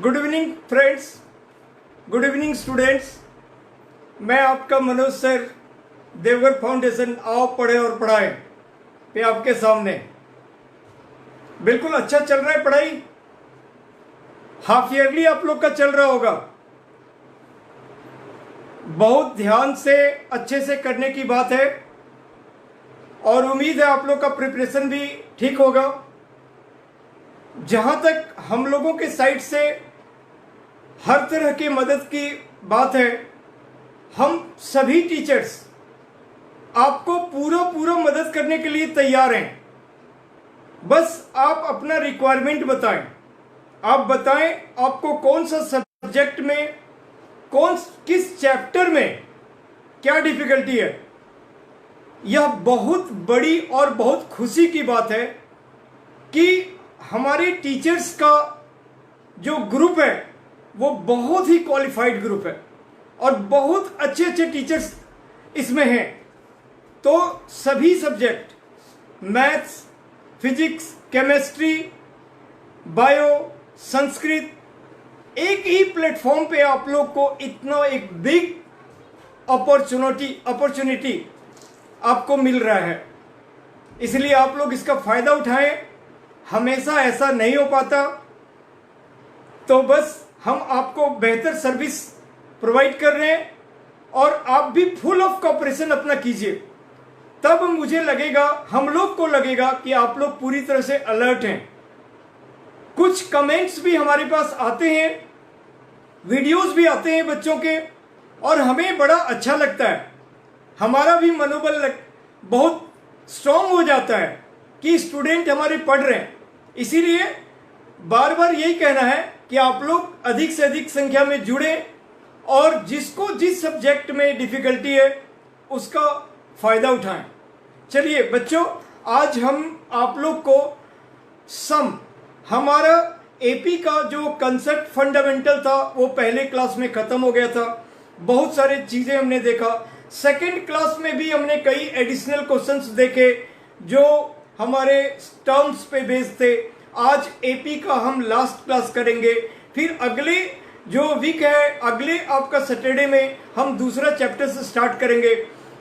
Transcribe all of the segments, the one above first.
Good evening friends, good evening students. मैं आपका Manoj sir, Deoghar foundation आओ पढ़े और पढ़ाए पे आपके सामने। बिल्कुल अच्छा चल रहा है पढ़ाई। हाफ ईयरली आप लोग का चल रहा होगा। बहुत ध्यान से अच्छे से करने की बात है और उम्मीद है आप लोग का प्रिपरेशन भी ठीक होगा। जहां तक हम लोगों के साइड से हर तरह की मदद की बात है, हम सभी टीचर्स आपको पूरा मदद करने के लिए तैयार हैं। बस आप अपना रिक्वायरमेंट बताएं। आप बताएं आपको कौन सा सब्जेक्ट में, किस चैप्टर में क्या डिफिकल्टी है। यह बहुत बड़ी और बहुत खुशी की बात है कि हमारे टीचर्स का जो ग्रुप है वो बहुत ही क्वालिफाइड ग्रुप है और बहुत अच्छे अच्छे टीचर्स इसमें हैं। तो सभी subject, maths, physics, chemistry, bio, Sanskrit, एक ही प्लेटफॉर्म पे आप लोग को इतना एक बिग अपॉर्चुनिटी आपको मिल रहा है। इसलिए आप लोग इसका फायदा उठाएं। हमेशा ऐसा नहीं हो पाता, तो बस हम आपको बेहतर सर्विस प्रोवाइड कर रहे हैं और आप भी फुल ऑफ कॉपरेशन अपना कीजिए। तब मुझे लगेगा, हम लोग को लगेगा कि आप लोग पूरी तरह से अलर्ट हैं। कुछ कमेंट्स भी हमारे पास आते हैं, वीडियोस भी आते हैं बच्चों के, और हमें बड़ा अच्छा लगता है। हमारा भी मनोबल बहुत स्ट्रांग हो जाता है कि स्टूडेंट हमारे पढ़ रहे हैं। इसीलिए बार बार यही कहना है कि आप लोग अधिक से अधिक संख्या में जुड़े और जिसको जिस सब्जेक्ट में डिफिकल्टी है उसका फायदा उठाएं। चलिए बच्चों, आज हम आप लोग को हमारा एपी का जो कंसेप्ट फंडामेंटल था वो पहले क्लास में खत्म हो गया था। बहुत सारी चीजें हमने देखा। सेकेंड क्लास में भी हमने कई एडिशनल क्वेश्चंस देखे जो हमारे टर्म्स पे बेस्ड थे। आज एपी का हम लास्ट क्लास करेंगे। फिर अगले जो वीक है, अगले आपका सैटरडे में हम दूसरा चैप्टर से स्टार्ट करेंगे।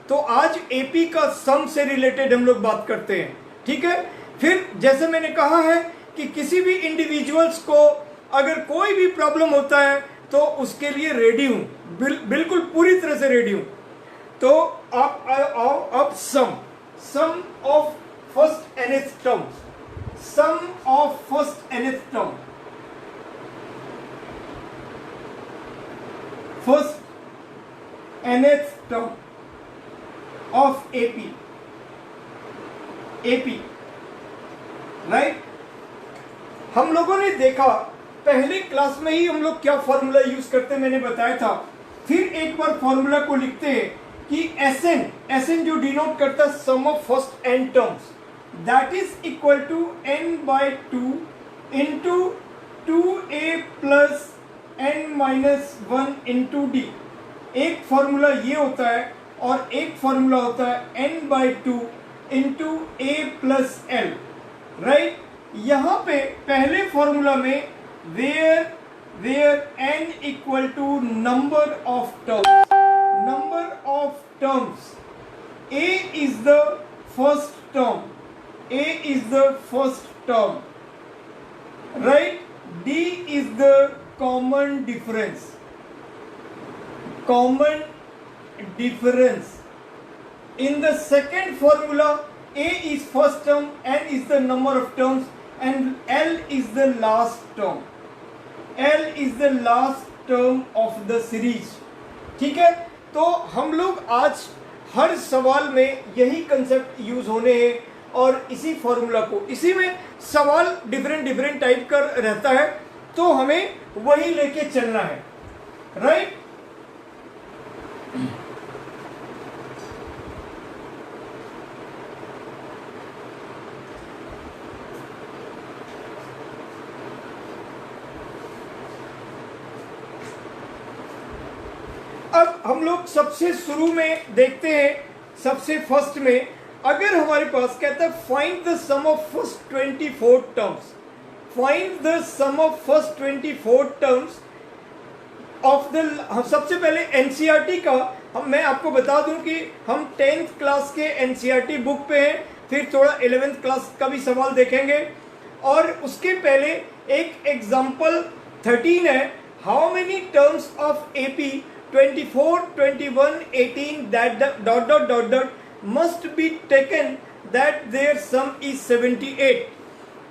तो आज एपी का सम से रिलेटेड हम लोग बात करते हैं, ठीक है। फिर जैसे मैंने कहा है कि किसी भी इंडिविजुअल्स को अगर कोई भी प्रॉब्लम होता है तो उसके लिए रेडी हूं, बिल्कुल पूरी तरह से रेडी हूं। तो आप आओ, अब sum of first nth term, sum of first nth term, first nth term of AP right. हम लोगों ने देखा पहले क्लास में ही हम लोग क्या फॉर्मूला यूज करते मैंने बताया था। फिर एक बार फॉर्मूला को लिखते हैं कि एसएन जो डिनोट करता है sum of first n terms, that is equal to n/2 into 2a plus n-1 into d। एक फॉर्मूला ये होता है और एक फॉर्मूला होता है n/2 into a plus l, right. यहां पे पहले फॉर्मूला में where n equal to number of terms, a is the first term, right? d is the common difference. In the second formula, a is first term, n is the number of terms, and l is the last term. l is the last term of the series, ठीक है। तो हम लोग आज हर सवाल में यही concept use होने हैं और इसी फॉर्मूला को, इसी में सवाल डिफरेंट टाइप का रहता है, तो हमें वही लेके चलना है, राइट। अब हम लोग सबसे शुरू में देखते हैं, सबसे फर्स्ट में अगर हमारे पास कहता है find the sum of first 24 terms, find the sum of first 24 terms of the. सबसे पहले एनसीईआरटी का मैं आपको बता दूं कि हम 10th क्लास के एनसीईआरटी बुक पे हैं, फिर थोड़ा 11th क्लास का भी सवाल देखेंगे, और उसके पहले एक एग्जाम्पल 13 है। How many terms of AP 24, 21, 18 that dot dot dot dot must be taken that their sum is 78।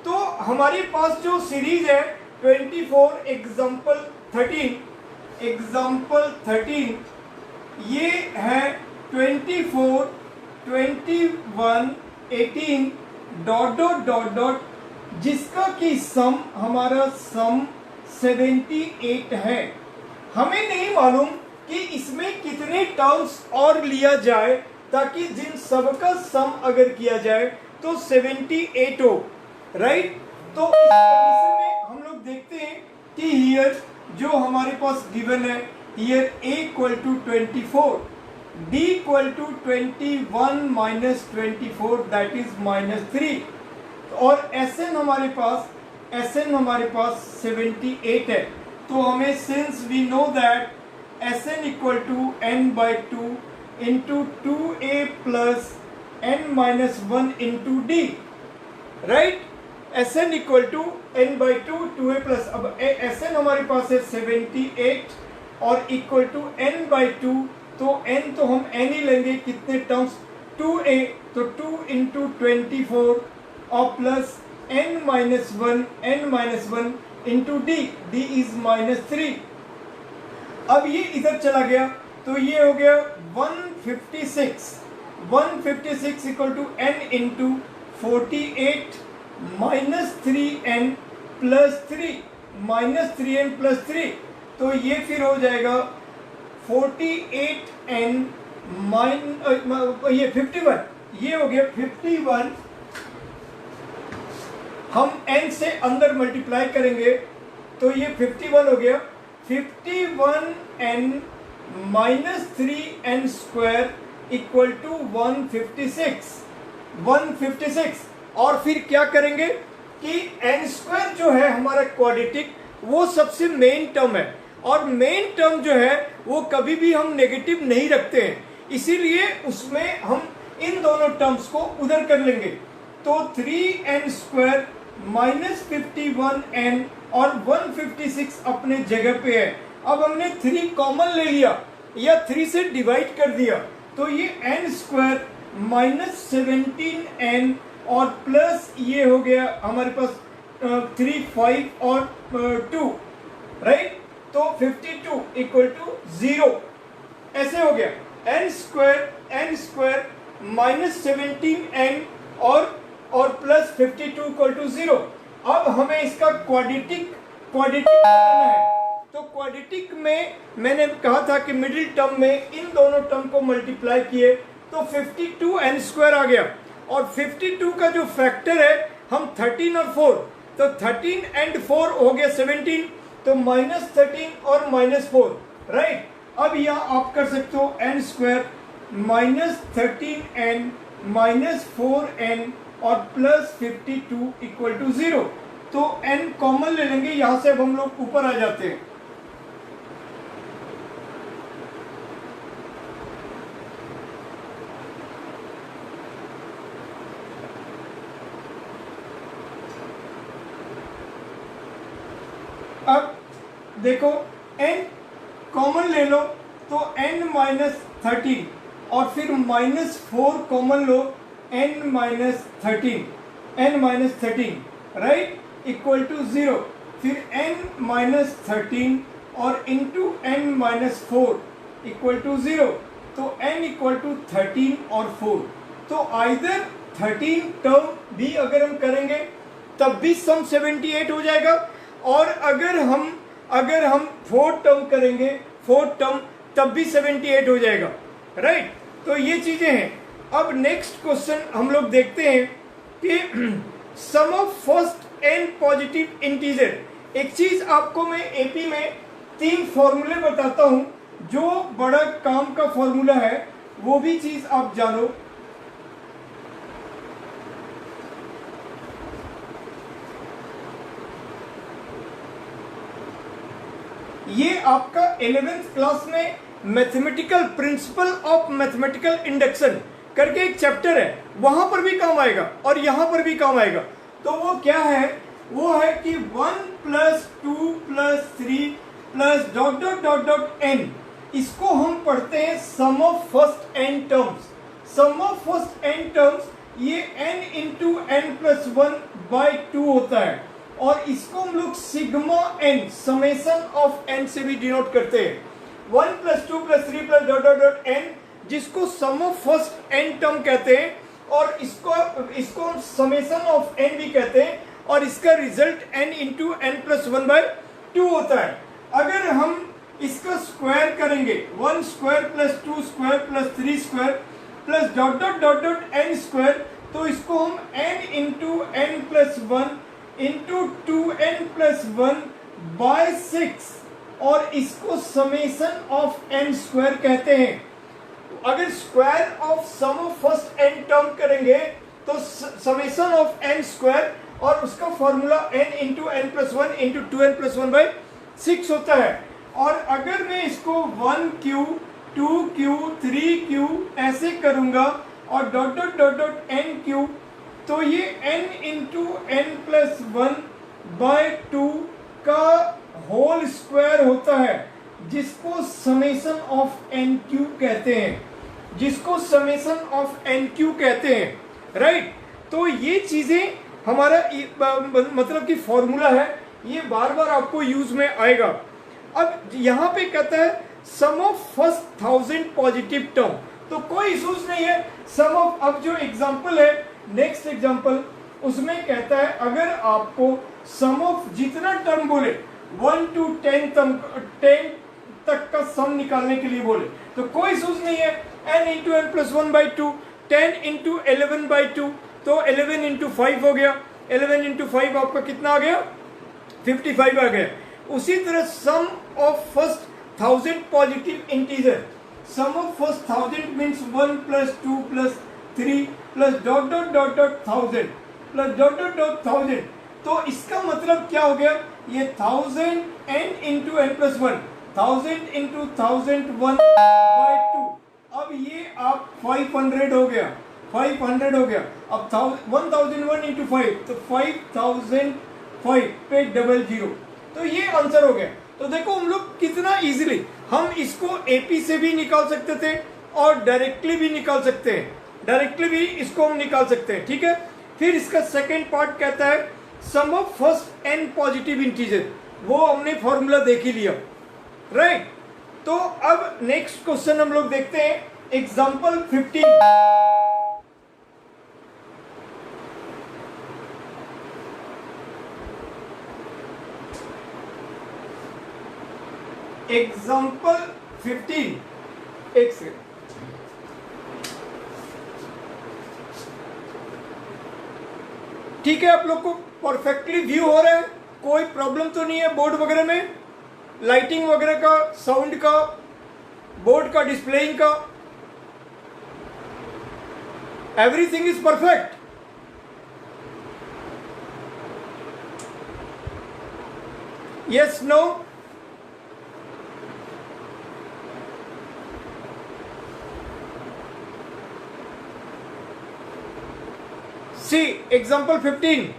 तो हमारे पास जो सीरीज है 24 एग्जाम्पल 13 ये है 24, 21, 18 डॉट डॉट डॉट डॉट, जिसका कि सम हमारा सम 78 है। हमें नहीं मालूम कि इसमें कितने टर्म्स और लिया जाए ताकि जिन सबका सम अगर किया जाए तो 78 हो, राइट। तो इस कंडीशन में हम लोग देखते हैं कि हियर जो हमारे पास गिवन है, here a equal to 24, d equal to 21 minus 24 that is -3, और Sn हमारे पास 78 है। तो हमें since we know that Sn equal to n/2 into 2a plus n-1 into d, right. Sn equal to n/2 2a plus, अब Sn हमारे पास है 78 और इक्वल टू n/2, तो n तो हम n ही लेंगे, कितने टर्म्स 2a, तो 2 इंटू 24 और plus n-1 into d is -3। अब ये इधर चला गया तो ये हो गया 156 equal to n into 48 -3n plus 3, तो ये फिर हो जाएगा 48n ये 51, ये हो गया 51। हम n से अंदर मल्टीप्लाई करेंगे तो ये 51 हो गया, 51n minus 3n square equal to 156। और फिर क्या करेंगे कि n स्क्वायर जो है हमारा क्वाड्रेटिक वो सबसे मेन टर्म है, और मेन टर्म जो है वो कभी भी हम नेगेटिव नहीं रखते हैं, इसीलिए उसमें हम इन दोनों टर्म्स को उधर कर लेंगे। तो 3n स्क्वायर माइनस 51n और 156 अपने जगह पे है। अब हमने 3 कॉमन ले लिया या 3 से डिवाइड कर दिया, तो ये n स्क्वायर माइनस 17n और प्लस ये हो गया हमारे पास 3, 5 और 2, राइट। तो 52 इक्वल टू 0 ऐसे हो गया, n स्क्वायर माइनस 17n और प्लस 52 इक्वल टू 0। अब हमें इसका क्वाड्रेटिक बनाना है, तो क्वाड्रेटिक में मैंने कहा था कि मिडिल टर्म में इन दोनों टर्म को मल्टीप्लाई किए तो 52n स्क्वायर आ गया, और 52 का जो फैक्टर है हम 13 और 4, तो 13 एंड 4 हो गया 17, तो -13 और -4, राइट। अब यहाँ आप कर सकते हो n स्क्वायर -13n -4n और प्लस 52 इक्वल टू 0, तो n कॉमन ले लेंगे यहाँ से। अब हम लोग ऊपर आ जाते हैं, अब देखो n कॉमन ले लो तो n-13 और फिर -4 कॉमन लो n-13 राइट इक्वल टू 0, फिर n-13 और इंटू n-4 इक्वल टू 0, तो n इक्वल टू 13 और 4, तो आइदर 13 टर्म भी अगर हम करेंगे तब भी सम 78 हो जाएगा, और अगर हम 4 टर्म करेंगे 4 टर्म तब भी 78 हो जाएगा, राइट। तो ये चीजें हैं। अब नेक्स्ट क्वेश्चन हम लोग देखते हैं कि sum of first n positive integer. एक चीज आपको मैं एपी में 3 फॉर्मूले बताता हूं, जो बड़ा काम का फॉर्मूला है वो भी चीज आप जानो। ये आपका 11th क्लास में mathematical principle of mathematical induction करके एक चैप्टर है, वहां पर भी काम आएगा और यहां पर भी काम आएगा। तो वो क्या है, वो है कि 1 + 2 + 3 + dot dot dot dot n, इसको हम पढ़ते हैं sum of first n terms. Sum of first n terms ये n × n+1/2 होता है, और इसको हम लोग sigma n summation of n से भी डिनोट करते हैं। 1 + 2 + 3 + डॉट डॉट डॉट n, जिसको सम ऑफ फर्स्ट n टर्म कहते हैं, और इसको हम समेशन ऑफ n भी कहते हैं, और इसका रिजल्ट n × n+1/2 होता है। अगर हम इसका स्क्वायर करेंगे 1² + 2² + 3² + dot dot dot dot n², तो इसको हम n × n+1 × 2n+1/6 और इसको समेशन ऑफ n² कहते हैं। अगर square of sum of first n term करेंगे तो समेशन ऑफ n² और उसका फॉर्मूला n × n+1 × 2n+1/6 होता है। और अगर मैं इसको 1q 2q 3q ऐसे करूंगा और dot dot dot dot nq, तो ये n × n+1/2 का होल स्क्वायर होता है, जिसको समेशन ऑफ nq कहते हैं, जिसको समेशन ऑफ nq कहते हैं, राइट। तो ये चीजें हमारा मतलब कि फॉर्मूला है, ये बार बार आपको यूज में आएगा। अब यहाँ पे कहता है sum of first 1000 positive term, तो कोई इशूज नहीं है। सम ऑफ, अब जो एग्जांपल है नेक्स्ट एग्जांपल, उसमें कहता है अगर आपको सम ऑफ जितना टर्म बोले 1 to 10 तक का सम निकालने के लिए बोले तो कोई इशूज नहीं है। n × n+1/2, 10 × 11/2, तो 11 × 5 हो गया। 11 × 5 आपका कितना आ गया, 55 आ गया। उसी तरह sum of first 1000 positive integer, sum of first 1000 means 1 + 2 + 3 + dot dot dot dot 1000 + dot dot dot 1000, तो इसका मतलब क्या हो गया, ये 1000 n × n+1, 1000 × 1001/2। अब ये आप 500 हो गया, 500 हो गया। अब 1001 × 5, तो 5005 पे 00, तो ये आंसर हो गया। तो देखो हम लोग कितना इजीली हम इसको एपी से भी निकाल सकते थे और डायरेक्टली भी निकाल सकते हैं, डायरेक्टली भी इसको हम निकाल सकते हैं, ठीक है। फिर इसका सेकेंड पार्ट कहता है sum of first n positive integer, वो हमने फॉर्मूला देख ही लिया, राइट। तो अब नेक्स्ट क्वेश्चन हम लोग देखते हैं, एग्जांपल 15। एग्जाम्पल 15, एक सेकेंड, ठीक है। आप लोग को परफेक्टली व्यू हो रहा है, कोई प्रॉब्लम तो नहीं है बोर्ड वगैरह में, लाइटिंग वगैरह का, साउंड का, बोर्ड का, डिस्प्लेइंग का, everything is perfect. Yes, no? See example 15.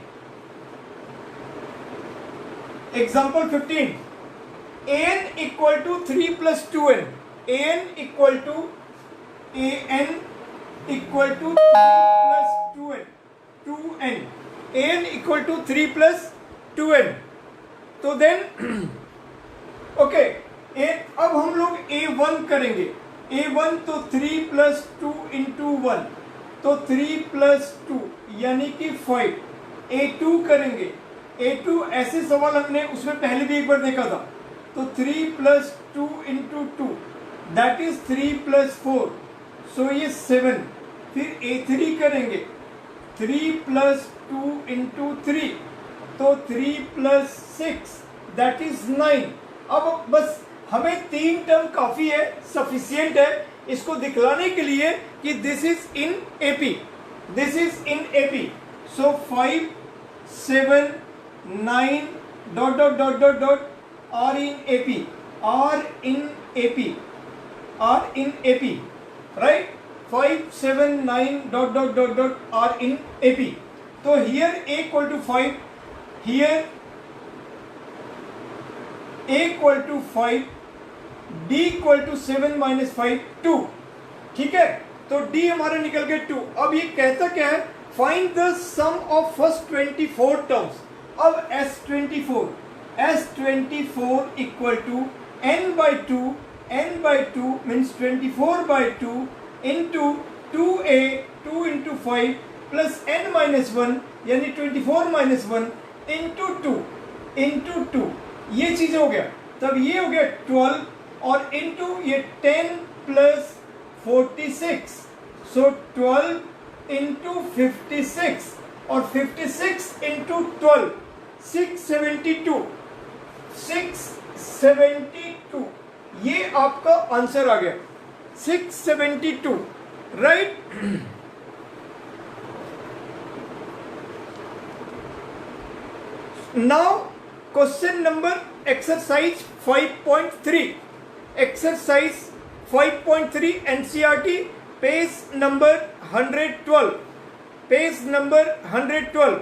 Example 15. an equal to 3 + 2n. an equal to 3 + 2n. 2n. an equal to 3 + 2n. तो देन ओके, अब हम लोग a1 करेंगे। a1 तो 3 + 2 × 1, तो 3 + 2 यानी कि 5। a2 करेंगे, a2 ऐसे सवाल हमने उसमें पहले भी एक बार देखा था, तो 3 + 2 × 2 दैट इज 3 + 4, सो ये 7। फिर a3 करेंगे, 3 + 2 × 3, तो 3 + 6 दैट इज 9। अब बस हमें 3 टर्म काफी है, सफिशियंट है इसको दिखलाने के लिए कि this is in AP, this is in AP. So 5 7 9 dot dot dot dot dot R in AP, R in AP, R in AP, right? 5, 7, 9 dot dot dot dot R in AP. So here A equal to 5, here A equal to 5, D equal to 7 minus 5, 2. ठीक है, तो D हमारा निकल गया 2. अब ये कहता क्या है? Find the sum of first 24 terms. अब S24 equal to n by 2 means 24 by 2 into 2a 2 into 5 plus n minus 1 यानी 24 minus 1 into 2 ये चीज हो गया. तब ये हो गया 12 और into ये 10 plus 46, so 12 into 56 और 56 into 12 672. ये आपका आंसर आ गया 672, right. Now question number exercise 5.3. Exercise 5.3 NCERT page number 112. Page number 112.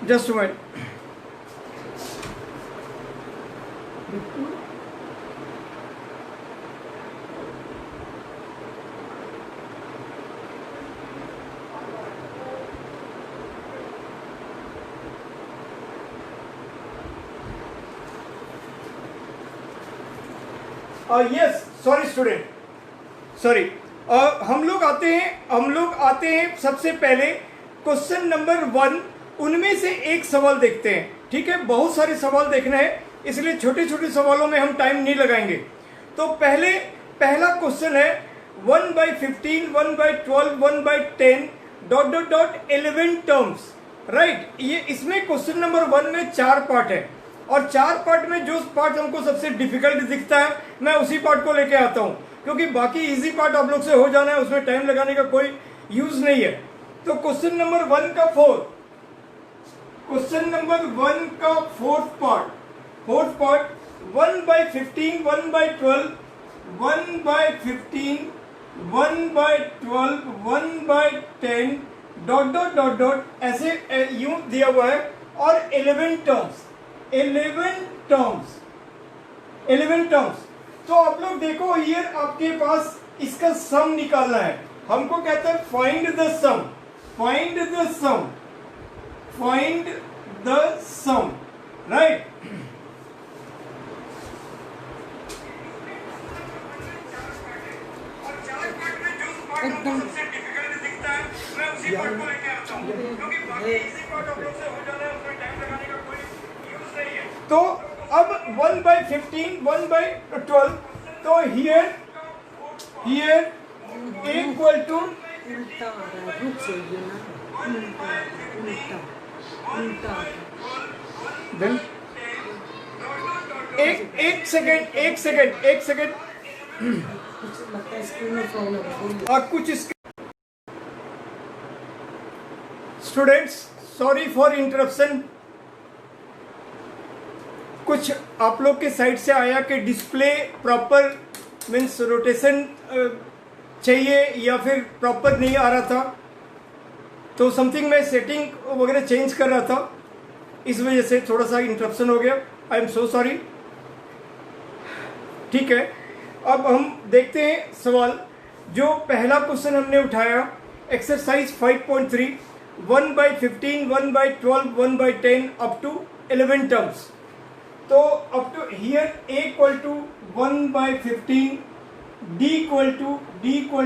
Just a minute. Yes, sorry student, sorry. हम लोग आते हैं सबसे पहले क्वेश्चन नंबर 1. उनमें से एक सवाल देखते हैं. ठीक है, बहुत सारे सवाल देखने हैं, इसलिए छोटे छोटे सवालों में हम टाइम नहीं लगाएंगे. तो पहला क्वेश्चन है 1/15, 1/12, 1/10 dot dot dot 11 terms, right. ये इसमें क्वेश्चन नंबर 1 में 4 पार्ट है और 4 पार्ट में जो पार्ट हमको सबसे डिफिकल्ट दिखता है मैं उसी पार्ट को लेके आता हूं, क्योंकि बाकी इजी पार्ट आप लोग से हो जाना है, उसमें टाइम लगाने का कोई यूज नहीं है. तो क्वेश्चन नंबर 1 का क्वेश्चन नंबर 1 का fourth part 1/15, 1/12, 1/15, 1/12, 1/10 dot dot dot dot ऐसे यूं दिया हुआ है और 11 टर्म्स. तो आप लोग देखो, हियर आपके पास इसका सम निकालना है. हमको कहता है फाइंड द सम, राइट. एकदम सबसे डिफिकल्ट दिखता है मैं उसी पार्ट को लेके आता हूं, क्योंकि बाकी इजी पार्ट आप लोग से हो जाना है, उसमें टाइम लगाने का कोई यूज नहीं है. तो अब 1/15, 1/12, तो हियर इक्वल टू उल्टा आ रहा है, रुक जाइए ना. उल्टा देन एक सेकंड कुछ लगता है स्क्रीन में प्रॉब्लम है. और कुछ स्टूडेंट्स, सॉरी फॉर इंटरप्शन. कुछ आप लोग के साइड से आया कि डिस्प्ले प्रॉपर मीन्स रोटेशन चाहिए या फिर प्रॉपर नहीं आ रहा था, तो समथिंग मैं सेटिंग वगैरह चेंज कर रहा था, इस वजह से थोड़ा सा इंटरप्शन हो गया. I am so sorry. ठीक है, अब हम देखते हैं सवाल. जो पहला क्वेश्चन हमने उठाया एक्सरसाइज 5.3, 1/15, 1/12, 1/10 अप टू 11 टर्म्स. तो up to here a equal to 1/15, d equal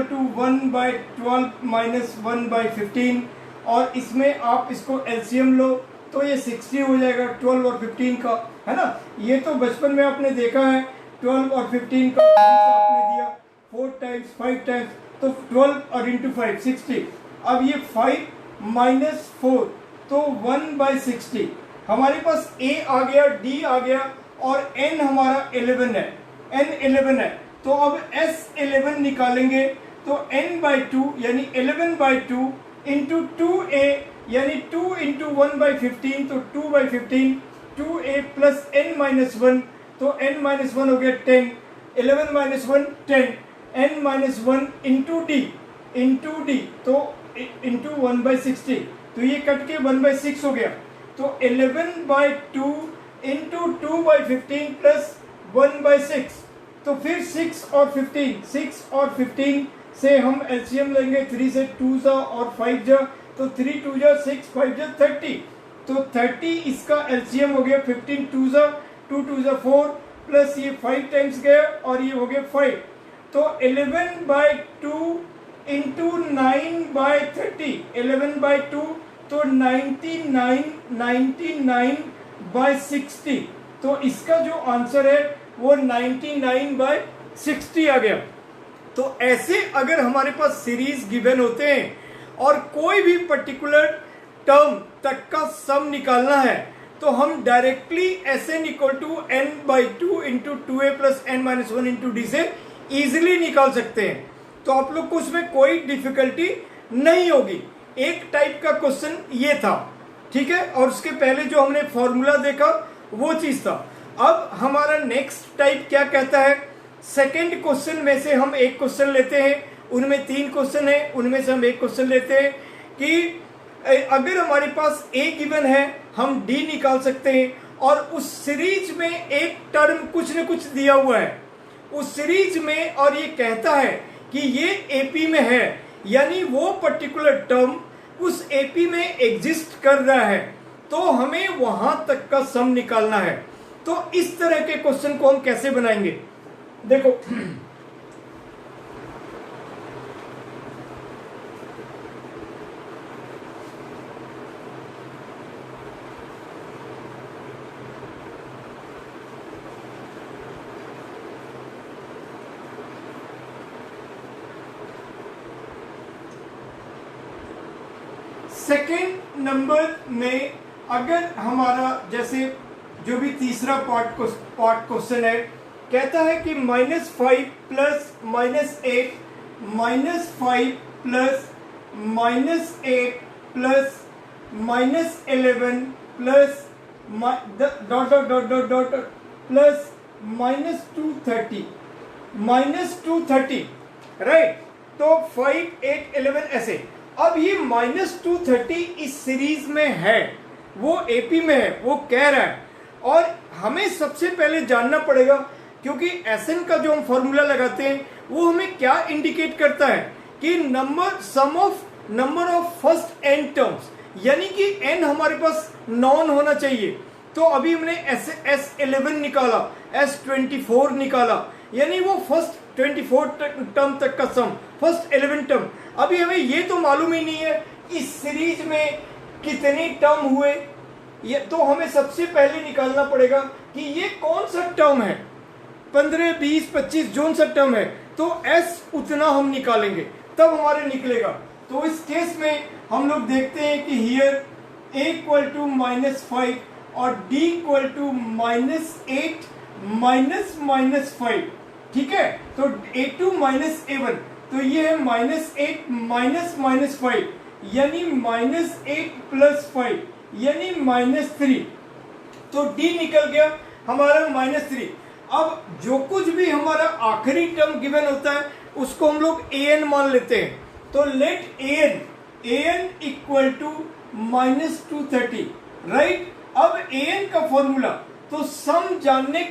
to 1/12 minus 1/15, और इसमें आप इसको एलसीएम लो तो ये 60 हो जाएगा 12 और 15 का, है ना। ये तो बचपन में आपने देखा है, 12 और 15 का आपने दिया 4 टाइम्स 5 टाइम्स, तो 12 और इंटू 5 60। अब ये 5 माइनस 4 तो 1/60, हमारे पास a आ गया, d आ गया, और n हमारा 11 है, n 11 है। तो अब s11 निकालेंगे तो n/2 यानी 11/2 इंटू 2a यानी 2 इंटू 1/15 तो 2/15, 2a प्लस n-1 तो n-1 हो गया 10, 11 माइनस 1 10, n-1 इंटू d तो इंटू 1/60, तो ये कट के 1/6 हो गया, तो 11/2 इंटू 2/15 प्लस 1/6, तो फिर 6 और 15 से हम एलसीएम लेंगे, 3 से 2 जा और 5 जा, तो 3 2 जा 6 5 जा 30, तो 30 इसका एलसीएम हो गया 15 2 जा 2 2 जा 4 प्लस ये 5 टाइम्स गया और ये हो गया 5, तो 11/2 इंटू 9/30, 11/2 तो 99/60, तो इसका जो आंसर है वो 99/60 आ गया। तो ऐसे अगर हमारे पास सीरीज गिवन होते हैं और कोई भी पर्टिकुलर टर्म तक का सम निकालना है तो हम directly Sn equal to n/2 into 2a plus n-1 into D से इजिली निकाल सकते हैं। तो आप लोग को उसमें कोई डिफिकल्टी नहीं होगी। एक टाइप का क्वेश्चन ये था, ठीक है, और उसके पहले जो हमने फॉर्मूला देखा वो चीज था। अब हमारा नेक्स्ट टाइप क्या कहता है, सेकंड क्वेश्चन में से हम एक क्वेश्चन लेते हैं, उनमें 3 क्वेश्चन है, उनमें से हम एक क्वेश्चन लेते हैं कि अगर हमारे पास a गिवन है हम d निकाल सकते हैं, और उस सीरीज में एक टर्म कुछ न कुछ दिया हुआ है उस सीरीज में, और ये कहता है कि ये AP में है, यानी वो पर्टिकुलर टर्म उस AP में एग्जिस्ट कर रहा है, तो हमें वहां तक का सम निकालना है। तो इस तरह के क्वेश्चन को हम कैसे बनाएंगे, देखो सेकेंड नंबर में अगर हमारा जैसे जो भी तीसरा पार्ट क्वेश्चन है, कहता है कि -5 plus -8 -5 plus -8 plus -11 plus plus -230 right. तो 5 8 11 ऐसे। अब ये -230 इस सीरीज में है, वो एपी में है, वो कह रहा है, और हमें सबसे पहले जानना पड़ेगा, क्योंकि एसएन का जो हम फॉर्मूला लगाते हैं वो हमें क्या इंडिकेट करता है कि sum of number of first n terms, यानी कि एन हमारे पास नॉन होना चाहिए। तो अभी हमने S11 निकाला, S24 निकाला, यानी वो फर्स्ट 24 टर्म तक का सम, फर्स्ट 11 टर्म। अभी हमें ये तो मालूम ही नहीं है इस सीरीज में कितने टर्म हुए, ये तो हमें सबसे पहले निकालना पड़ेगा कि ये कौन सा टर्म है, 15 20 25 जोन सा टर्म है, तो S उतना हम निकालेंगे तब हमारे निकलेगा। तो इस केस में हम लोग देखते हैं कि हियर A इक्वल टू -5 और D इक्वल टू -8 -5, ठीक है। तो A2 -A1, तो ये है -8 -5 यानी -8 + 5 यानी -3, तो D निकल गया हमारा -3। अब जो कुछ भी हमारा आखिरी टर्म गिवन होता है उसको हम लोग an मान लेते हैं, तो let an equal to -230 right. अब an का फॉर्मूला, तो सम जानने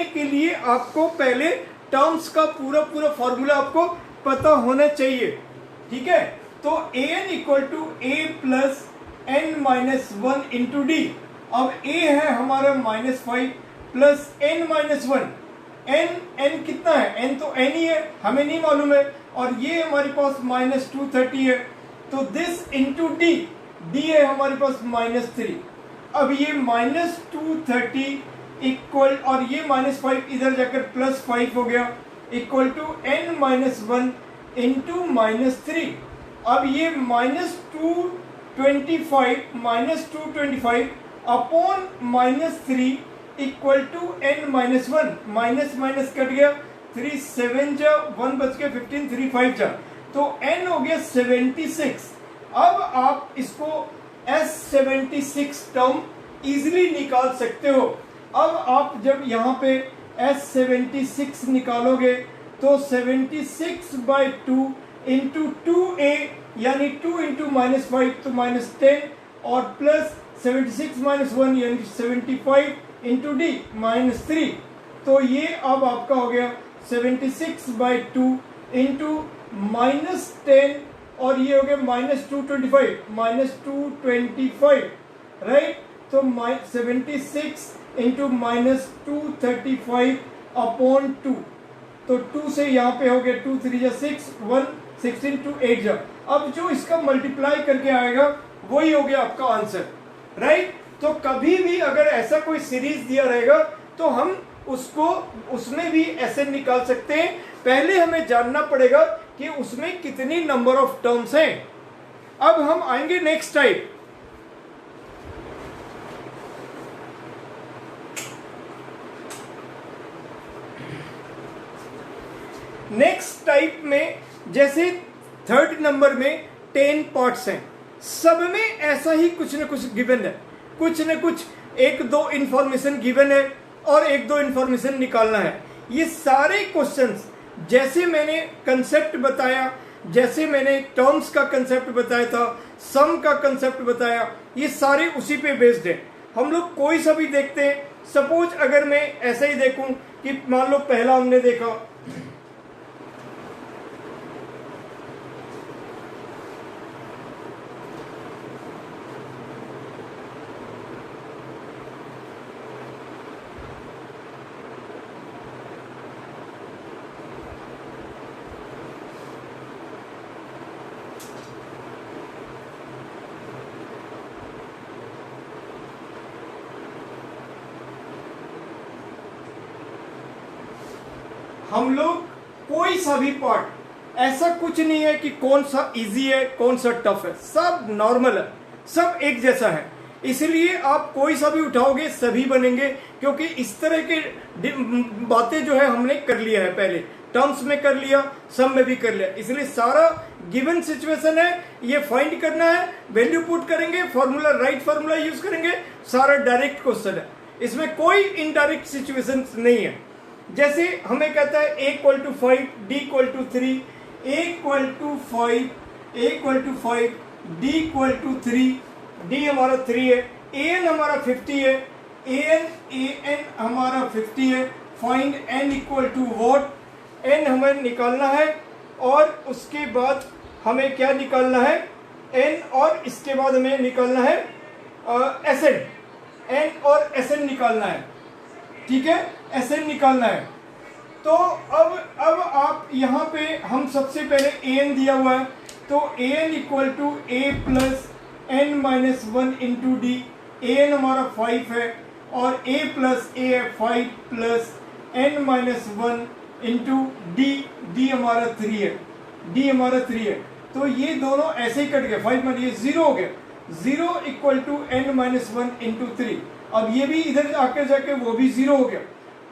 के लिए आपको पहले टर्म्स का पूरा फॉर्मूला आपको पता होना चाहिए, ठीक है। तो an equal to a plus n-1 into D. अब a है हमारा -5 प्लस n-1, n कितना है, n तो n ही है, हमें नहीं मालूम है, और ये हमारे पास -230 है, तो दिस इंटू डी, डी है हमारे पास -3। अब ये -230 इक्वल, और ये -5 इधर जाकर +5 हो गया, इक्वल टू n - 1 इंटू -3। अब ये -225 upon -3 equal to n - 1, minus minus cut गया, 3 7 जा, 1 बच गया, 15 3 5 जा, तो n हो गया 76। अब आप इसको S76 टर्म इजीली निकाल सकते हो। अब आप जब यहाँ पे S76 निकालोगे तो 76/2 इंटू 2a यानी 2 इंटू -5 तो -10, और प्लस 76 - 1 यानी 75 इंटू डी -3, तो ये अब आपका हो गया 76/2 इंटू -10, और ये हो गया -225 राइट। तो 76 इंटू -235 अपॉन 2, तो 2 से यहाँ पे हो गया 2 3 जा 6, 1 16 2 8 जा। अब जो इसका मल्टीप्लाई करके आएगा वही हो गया आपका आंसर, राइट। तो कभी भी अगर ऐसा कोई सीरीज दिया रहेगा तो हम उसको उसमें भी ऐसे निकाल सकते हैं। पहले हमें जानना पड़ेगा कि उसमें कितनी नंबर ऑफ टर्म्स हैं। अब हम आएंगे नेक्स्ट टाइप। नेक्स्ट टाइप में जैसे थर्ड नंबर में 10 पार्ट्स हैं, सब में ऐसा ही कुछ न कुछ गिवन है, कुछ न कुछ 1-2 इंफॉर्मेशन गिवन है और 1-2 इंफॉर्मेशन निकालना है। ये सारे क्वेश्चंस जैसे मैंने कंसेप्ट बताया, जैसे मैंने टर्म्स का कंसेप्ट बताया था, सम का कंसेप्ट बताया, ये सारे उसी पे बेस्ड है। हम लोग कोई सा भी देखते हैं, सपोज अगर मैं ऐसे ही देखूं कि मान लो पहला हमने देखा हम लोग कोई सा भी पार्ट, ऐसा कुछ नहीं है कि कौन सा इजी है कौन सा टफ है, सब नॉर्मल है, सब एक जैसा है। इसलिए आप कोई सा भी उठाओगे सभी बनेंगे, क्योंकि इस तरह के बातें जो है हमने कर लिया है, पहले टर्म्स में कर लिया, सम में भी कर लिया। इसलिए सारा गिवन सिचुएशन है, ये फाइंड करना है, वैल्यू पुट करेंगे, फॉर्मूला राइट फॉर्मूला यूज करेंगे, सारा डायरेक्ट क्वेश्चन है, इसमें कोई इनडायरेक्ट सिचुएशन नहीं है। जैसे हमें कहता है a = 5, d = 3, a = 5, a = 5, d = 3, d हमारा 3 है, an हमारा 50 है, an हमारा 50 है, फाइंड n = what, n हमें निकालना है, और उसके बाद हमें क्या निकालना है n, और इसके बाद हमें निकालना है Sn, n और Sn निकालना है, ठीक है, Sn निकालना है। तो अब आप यहाँ पे हम सबसे पहले an दिया हुआ है, तो an = a + n - 1 into D, an हमारा 5 है और a + a है 5 + n - 1 इंटू डी, डी हमारा 3 है, डी हमारा 3 है, तो ये दोनों ऐसे ही कट गए, 5 में ये 0 हो गया, 0 = n - 1 इंटू 3। अब ये भी इधर आकर जाके वो भी 0 हो गया,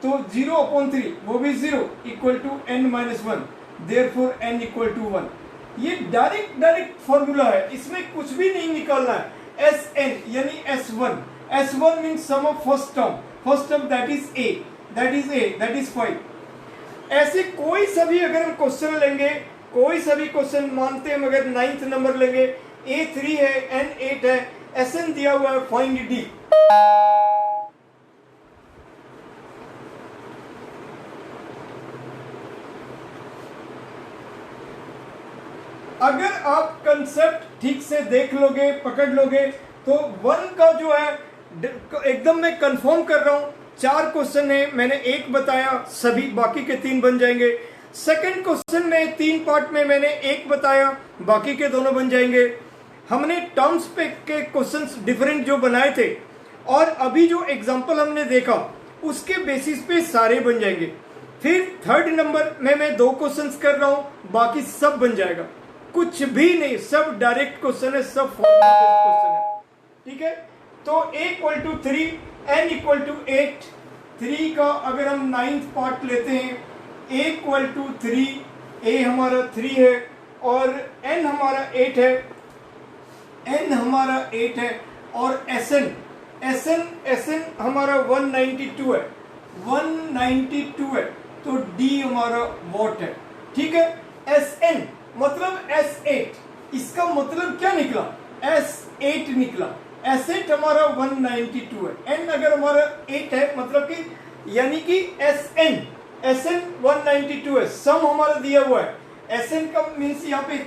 तो 0/3 वो भी 0 = n - 1, देयरफॉर n = 1। ये डायरेक्ट फॉर्मूला है, इसमें कुछ भी नहीं निकालना है। Sn यानी S1, S1 means sum of first term that is 5। ऐसे कोई सभी अगर हम क्वेश्चन लेंगे, कोई सभी क्वेश्चन मानते हैं मगर 9th नंबर लेंगे, a 3 है, n 8 है, Sn दिया हुआ है, फाइंड d। अगर आप कंसेप्ट ठीक से देख लोगे, पकड़ लोगे, तो 1 का जो है एकदम मैं कंफर्म कर रहा हूं, 4 क्वेश्चन है, मैंने एक बताया, सभी बाकी के 3 बन जाएंगे। सेकंड क्वेश्चन में 3 पार्ट में मैंने एक बताया, बाकी के दोनों बन जाएंगे। हमने टर्म्स पे के क्वेश्चंस डिफरेंट जो बनाए थे और अभी जो एग्जांपल हमने देखा उसके बेसिस पे सारे बन जाएंगे। फिर थर्ड नंबर में मैं 2 क्वेश्चंस कर रहा हूं, बाकी सब बन जाएगा, कुछ भी नहीं, सब डायरेक्ट क्वेश्चन है, सब फॉर्मूला बेस्ड क्वेश्चन है। ठीक है, तो a = 3, n = 8, 3 का अगर हम 9th पार्ट लेते हैं, a = 3, a हमारा 3 है और n हमारा 8 है, n हमारा 8 है और sn हमारा 192 है, 192 है, तो d हमारा वॉट है। ठीक है, sn मतलब S8, इसका मतलब क्या निकला, S8 निकला। S8 हमारा 192 है, n अगर हमारा 8 है मतलब कि यानी कि SN 192 है, सम हमारा दिया हुआ है। SN का मीन्स यहाँ पे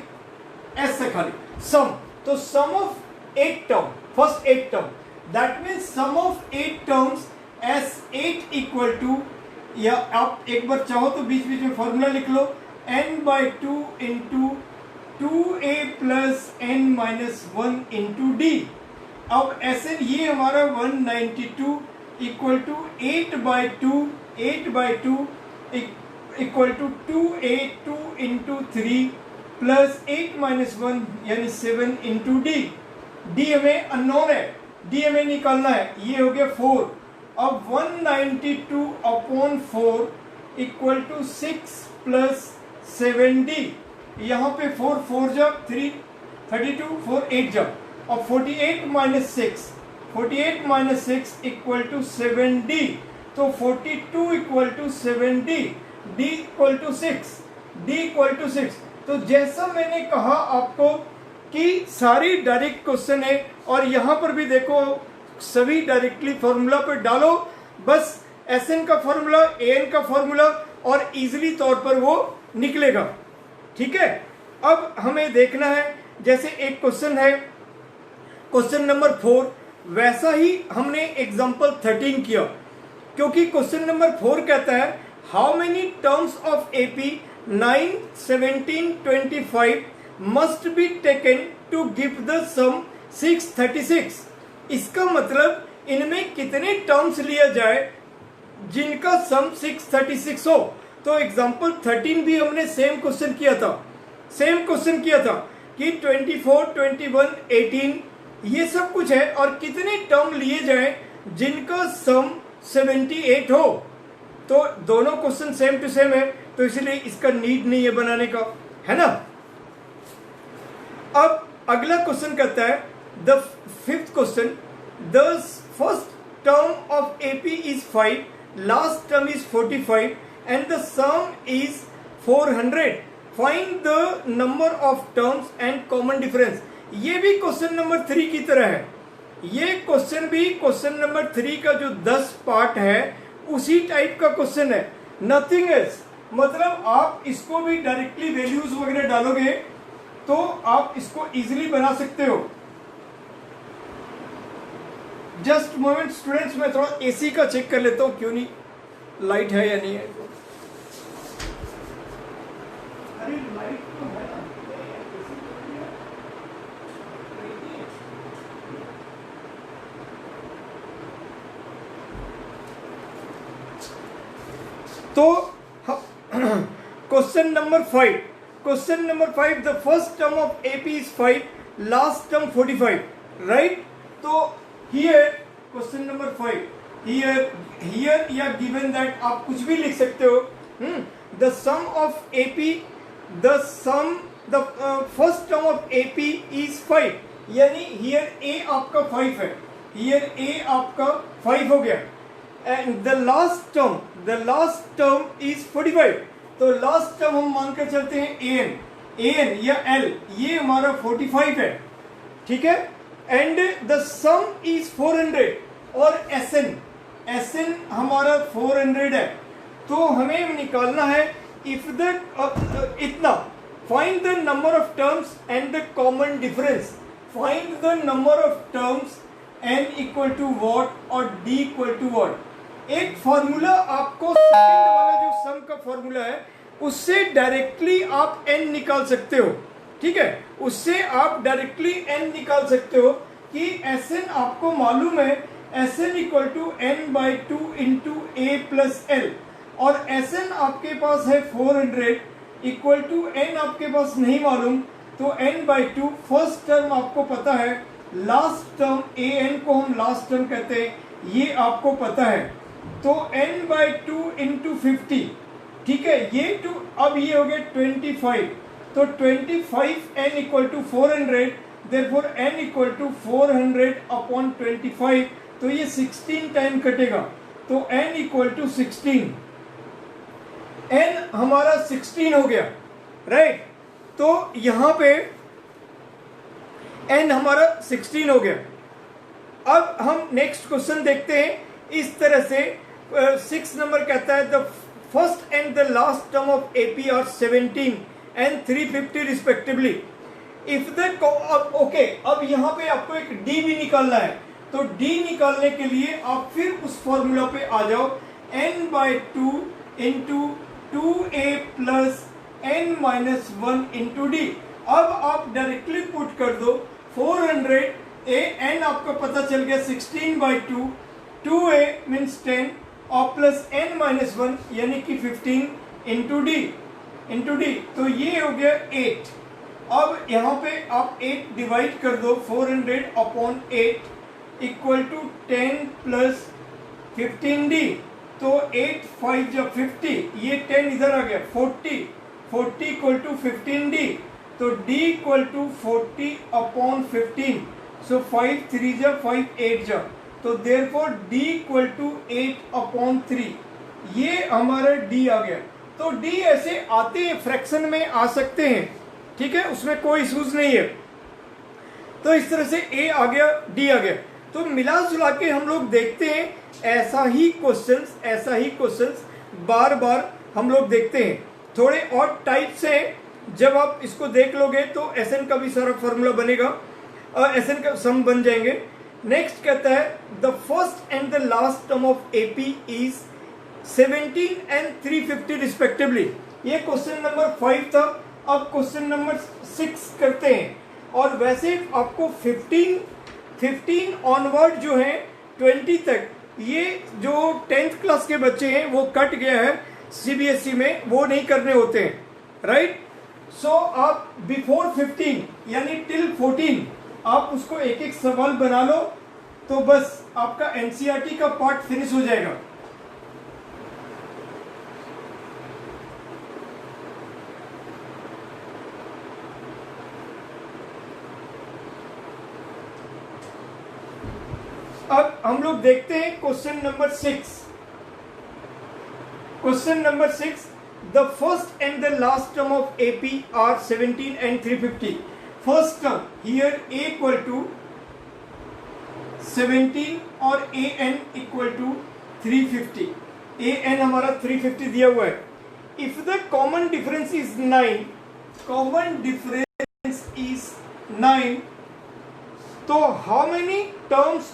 S है खाली, सम, तो sum of 8 term, first 8 term, that means sum of 8 terms S8 equal to, या आप एक बार चाहो तो बीच बीच में फॉर्मूला लिख लो, n/2 into 2a plus n-1 into d। अब Sn ये हमारा 192 equal to 8/2 equal to 2a 2 into 3 plus 8-1 यानी 7 इंटू d। d हमें अननोन है, d हमें निकालना है, ये हो गया 4। अब 192/4 इक्वल टू 6 प्लस 7d, यहाँ पे 4 4 जब 3 32 4 8 जब, और 48 - 6 इक्वल टू 7d, तो 42 equal to 7d, d equal to 6। तो जैसा मैंने कहा आपको कि सारी डायरेक्ट क्वेश्चन है, और यहाँ पर भी देखो सभी डायरेक्टली फॉर्मूला पे डालो, बस Sn का फॉर्मूला, An का फॉर्मूला, और इजीली तौर पर वो निकलेगा। ठीक है, अब हमें देखना है, जैसे एक क्वेश्चन है क्वेश्चन नंबर 4, वैसा ही हमने एग्जांपल 13 किया, क्योंकि क्वेश्चन नंबर 4 कहता है how many terms of AP 9, 17, 25 must be taken to give the sum 636। इसका मतलब इनमें कितने टर्म्स लिया जाए जिनका सम 636 हो। तो एग्जांपल 13 भी हमने सेम क्वेश्चन किया था कि 24, 21, 18 ये सब कुछ है, और कितने टर्म लिए जाए जिनका सम 78 हो। तो दोनों क्वेश्चन सेम टू सेम है, तो इसलिए इसका नीड नहीं है बनाने का, है ना। अब अगला क्वेश्चन कहता है the 5th question, the first term of AP is 5, last term is 45 and the some is 400, find the number of terms and common difference. ये भी क्वेश्चन नंबर 3 की तरह है, ये क्वेश्चन भी क्वेश्चन नंबर 3 का जो 10 पार्ट है उसी टाइप का क्वेश्चन है, नथिंग एल्स। मतलब आप इसको भी डायरेक्टली वैल्यूज वगैरह डालोगे तो आप इसको इजीली बना सकते हो। जस्ट मोमेंट स्टूडेंट्स, मैं थोड़ा AC का चेक कर लेता हूं, क्यों नहीं, लाइट है या नहीं है। अरे लाइट तो है ना, तो question number 5, the first term of AP is 5, last term 45, right. तो हियर क्वेश्चन नंबर 5, हियर या गिवन दैट आप कुछ भी लिख सकते हो। The sum of AP, the first term of AP is 5, यानी हियर A आपका 5 है, हियर A आपका 5 हो गया, and the last term is 45, तो लास्ट टर्म हम मानकर चलते हैं an या L, ये हमारा 45 है, ठीक है। एंड द सम इज 400, और SN हमारा 400 है, तो हमें निकालना है इफ द इतना, find the number of terms and the common difference. Find the number of terms n equal to what और d इक्वल टू वॉट। एक फॉर्मूला आपको सेकंड वाला जो सम का फॉर्मूला है उससे डायरेक्टली आप n निकाल सकते हो, ठीक है, उससे आप डायरेक्टली n निकाल सकते हो कि Sn आपको मालूम है Sn equal to n/2 into a plus L, और Sn आपके पास है 400 इक्वल टू n आपके पास नहीं मालूम, तो n/2 फर्स्ट टर्म आपको पता है, लास्ट टर्म an को हम लास्ट टर्म कहते हैं, ये आपको पता है, तो n/2 इंटू 50, ठीक है, ये टू अब ये हो गया 25, तो 25n equal to 400, therefore n equal to 400 upon 25, तो ये 16 टाइम कटेगा, तो n इक्वल टू 16, n हमारा 16 हो गया, राइट, तो यहां पे n हमारा 16 हो गया। अब हम नेक्स्ट क्वेश्चन देखते हैं। इस तरह से 6 नंबर कहता है the first and the last term of AP are 17 and 350 respectively if the okay, अब यहाँ पे आपको एक डी भी निकालना है, तो डी निकालने के लिए आप फिर उस फॉर्मूला पे आ जाओ, n/2 into 2a plus n-1 into D. अब आप डायरेक्टली पुट कर दो 400 n आपको पता चल गया 16/2, 2a मीन्स 10 और प्लस n-1 यानी कि 15 इंटू डी, तो ये हो गया 8। अब यहाँ पे आप 8 डिवाइड कर दो 400 upon 8 equal to 10 plus 15d, तो 8 5 जब 50, ये 10 इधर आ गया 40 इक्वल टू 15d, तो d equal to 40 upon 15, so 5 3 जा 5 8 जा, तो therefore d equal to 8 upon 3, ये हमारा d आ गया। तो d ऐसे आते हैं, फ्रैक्शन में आ सकते हैं, ठीक है, उसमें कोई इशूज नहीं है। तो इस तरह से a आ गया, d आ गया, तो मिला जुला के हम लोग देखते हैं ऐसा ही क्वेश्चंस बार बार हम लोग देखते हैं। थोड़े और टाइप से जब आप इसको देख लोगे तो Sn का भी सारा फॉर्मूला बनेगा और Sn का सम बन जाएंगे। नेक्स्ट कहता है the first and the last term of AP is 17 and 350 respectively. ये क्वेश्चन नंबर 5 था। अब क्वेश्चन नंबर 6 करते हैं, और वैसे आपको 15 ऑनवर्ड जो है 20 तक, ये जो 10th क्लास के बच्चे हैं वो कट गया है CBSE में, वो नहीं करने होते हैं, राइट। सो आप बिफोर 15 यानी टिल 14 आप उसको एक एक सवाल बना लो, तो बस आपका NCERT का पार्ट फिनिश हो जाएगा। अब हम लोग देखते हैं question number 6। Question number 6, the first and the last term of AP are 17 and 350। First term here a equal to 17 और an इक्वल टू 350। an हमारा 350 दिया हुआ है। If the common difference is 9, common difference is 9, तो how many terms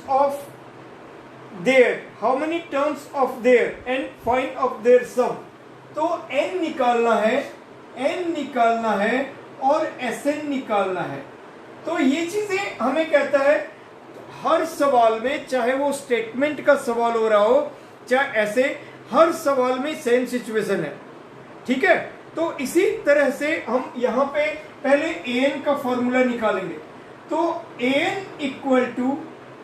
of there and find of there sum. तो n निकालना है और Sn निकालना है। तो ये चीजें हमें कहता है हर सवाल में, चाहे वो स्टेटमेंट का सवाल हो रहा हो चाहे ऐसे, हर सवाल में सेम सिचुएशन है, ठीक है। तो इसी तरह से हम यहाँ पे पहले an का फॉर्मूला निकालेंगे। तो an equal to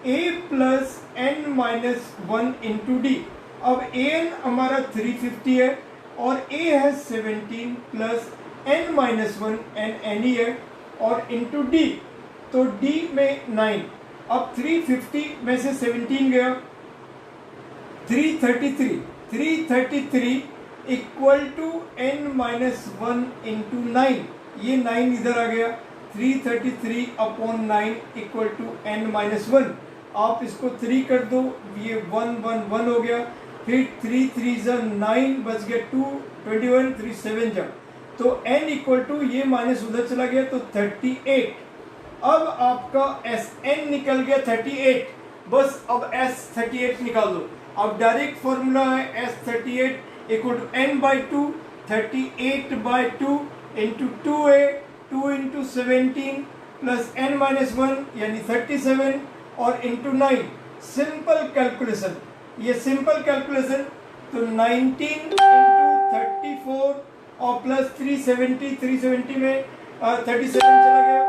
a plus n-1 into D. अब an हमारा 350 है और a है 17 प्लस n-1 n ही है और इंटू डी, तो d में 9। अब 350 में से 17 गया 333 इक्वल टू n-1 इंटू 9, ये 9 इधर आ गया, 333 अपॉन 9 इक्वल टू n-1। आप इसको 3 कर दो, ये 1 हो गया, फिर 3 3 जा 9 बच गया 2 21 3 7 जा, तो n इक्वल टू ये माइनस उधर चला गया तो 38। अब आपका Sn निकल गया 38, बस अब S 38 निकाल दो। अब डायरेक्ट फॉर्मूला है S38 equal to n by 2, 38 by 2 into 2a, 2 into 17 plus n minus 1 यानी 37 और इंटू 9। सिंपल कैलकुलेशन, ये सिंपल कैलकुलेशन, तो 19 इंटू 34 और प्लस 370, 370 में 37 चला गया,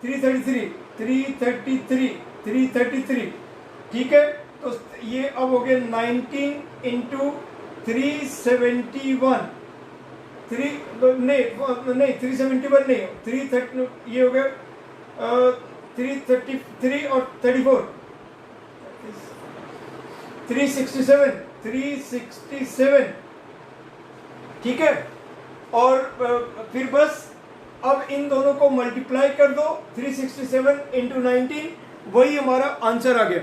333, 333, 333, ठीक है। तो ये अब हो गया 19 इंटू 371, नहीं 371 नहीं, 330, ये हो गया 333 और 34, 367, 367, ठीक है। और फिर बस अब इन दोनों को मल्टीप्लाई कर दो, 367 इंटू 19, वही हमारा आंसर आ गया।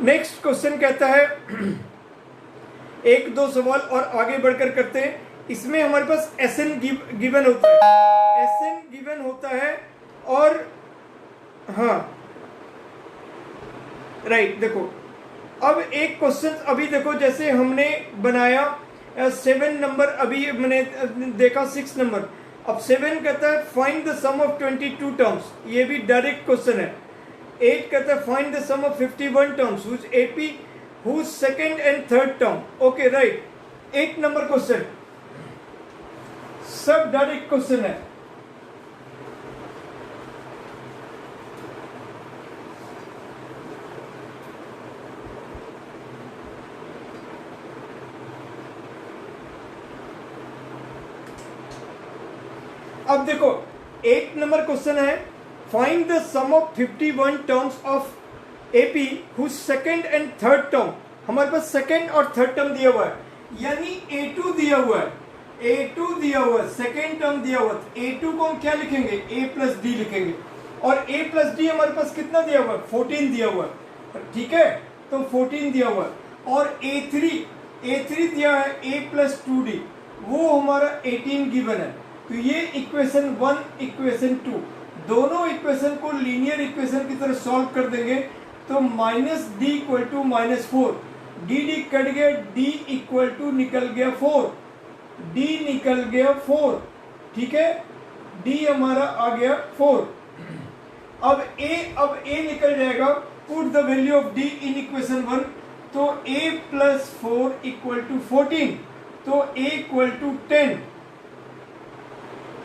नेक्स्ट क्वेश्चन कहता है, एक दो सवाल और आगे बढ़कर करते हैं। इसमें हमारे पास SN गिवन होता है, SN गिवन होता है और हाँ राइट, देखो अब एक क्वेश्चन अभी देखो, जैसे हमने बनाया 7 नंबर, अभी मैंने देखा 6 नंबर, अब 7 कहता है find the sum of 22 terms, ये भी डायरेक्ट क्वेश्चन है। 8 कहता है find the sum of 51 terms whose AP whose second and third term. Okay right, 8 number question, सब डायरेक्ट क्वेश्चन है। अब देखो 8 नंबर क्वेश्चन है, find the sum of 51 terms of AP whose second and third term. हमारे पास second और third term दिया हुआ है, यानी A2 दिया हुआ है, A2 दिया हुआ है, सेकंड टर्म दिया हुआ है। A2 को हम क्या लिखेंगे, A प्लस डी लिखेंगे, और A प्लस डी हमारे पास कितना दिया हुआ है, 14 दिया हुआ है, ठीक है। तो 14 दिया हुआ है, और A3 दिया है A प्लस 2D, वो हमारा 18 गिवन है। तो ये इक्वेशन 1, इक्वेशन 2, दोनों इक्वेशन को लीनियर इक्वेशन की तरह सॉल्व कर देंगे। तो minus D equal to minus 4, D cut गया, डी इक्वल टू निकल गया 4, डी निकल गया 4, ठीक है, डी हमारा आ गया 4। अब ए निकल जाएगा, put the value of D in equation 1, तो a प्लस 4 इक्वल टू 14, तो a इक्वल टू 10,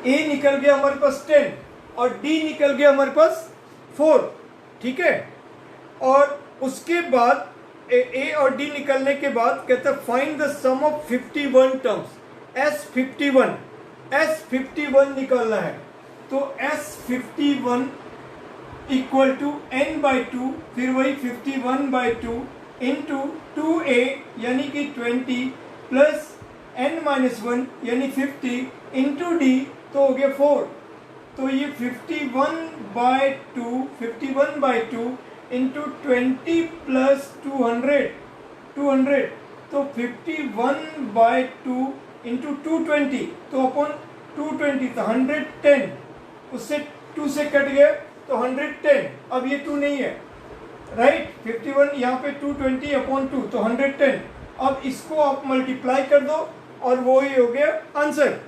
a निकल गया हमारे पास 10 और d निकल गया हमारे पास 4, ठीक है। और उसके बाद a और d निकलने के बाद कहता है find the sum of 51 terms, S51 निकालना है। तो S51 equal to n by 2, फिर वही 51 बाई 2 इंटू 2a यानी कि 20 प्लस n माइनस 1 यानी 50 इंटू d, तो हो गया 4। तो ये 51 बाई 2 इंटू 20 प्लस 200, तो 51 बाई 2 इंटू 220, तो अपन 220, तो 110, उससे 2 से कट गया तो 110, अब ये 2 नहीं है, राइट। 51 यहाँ पे 220 अपॉन 2, तो 110। अब इसको आप मल्टीप्लाई कर दो और वो ही हो गया आंसर।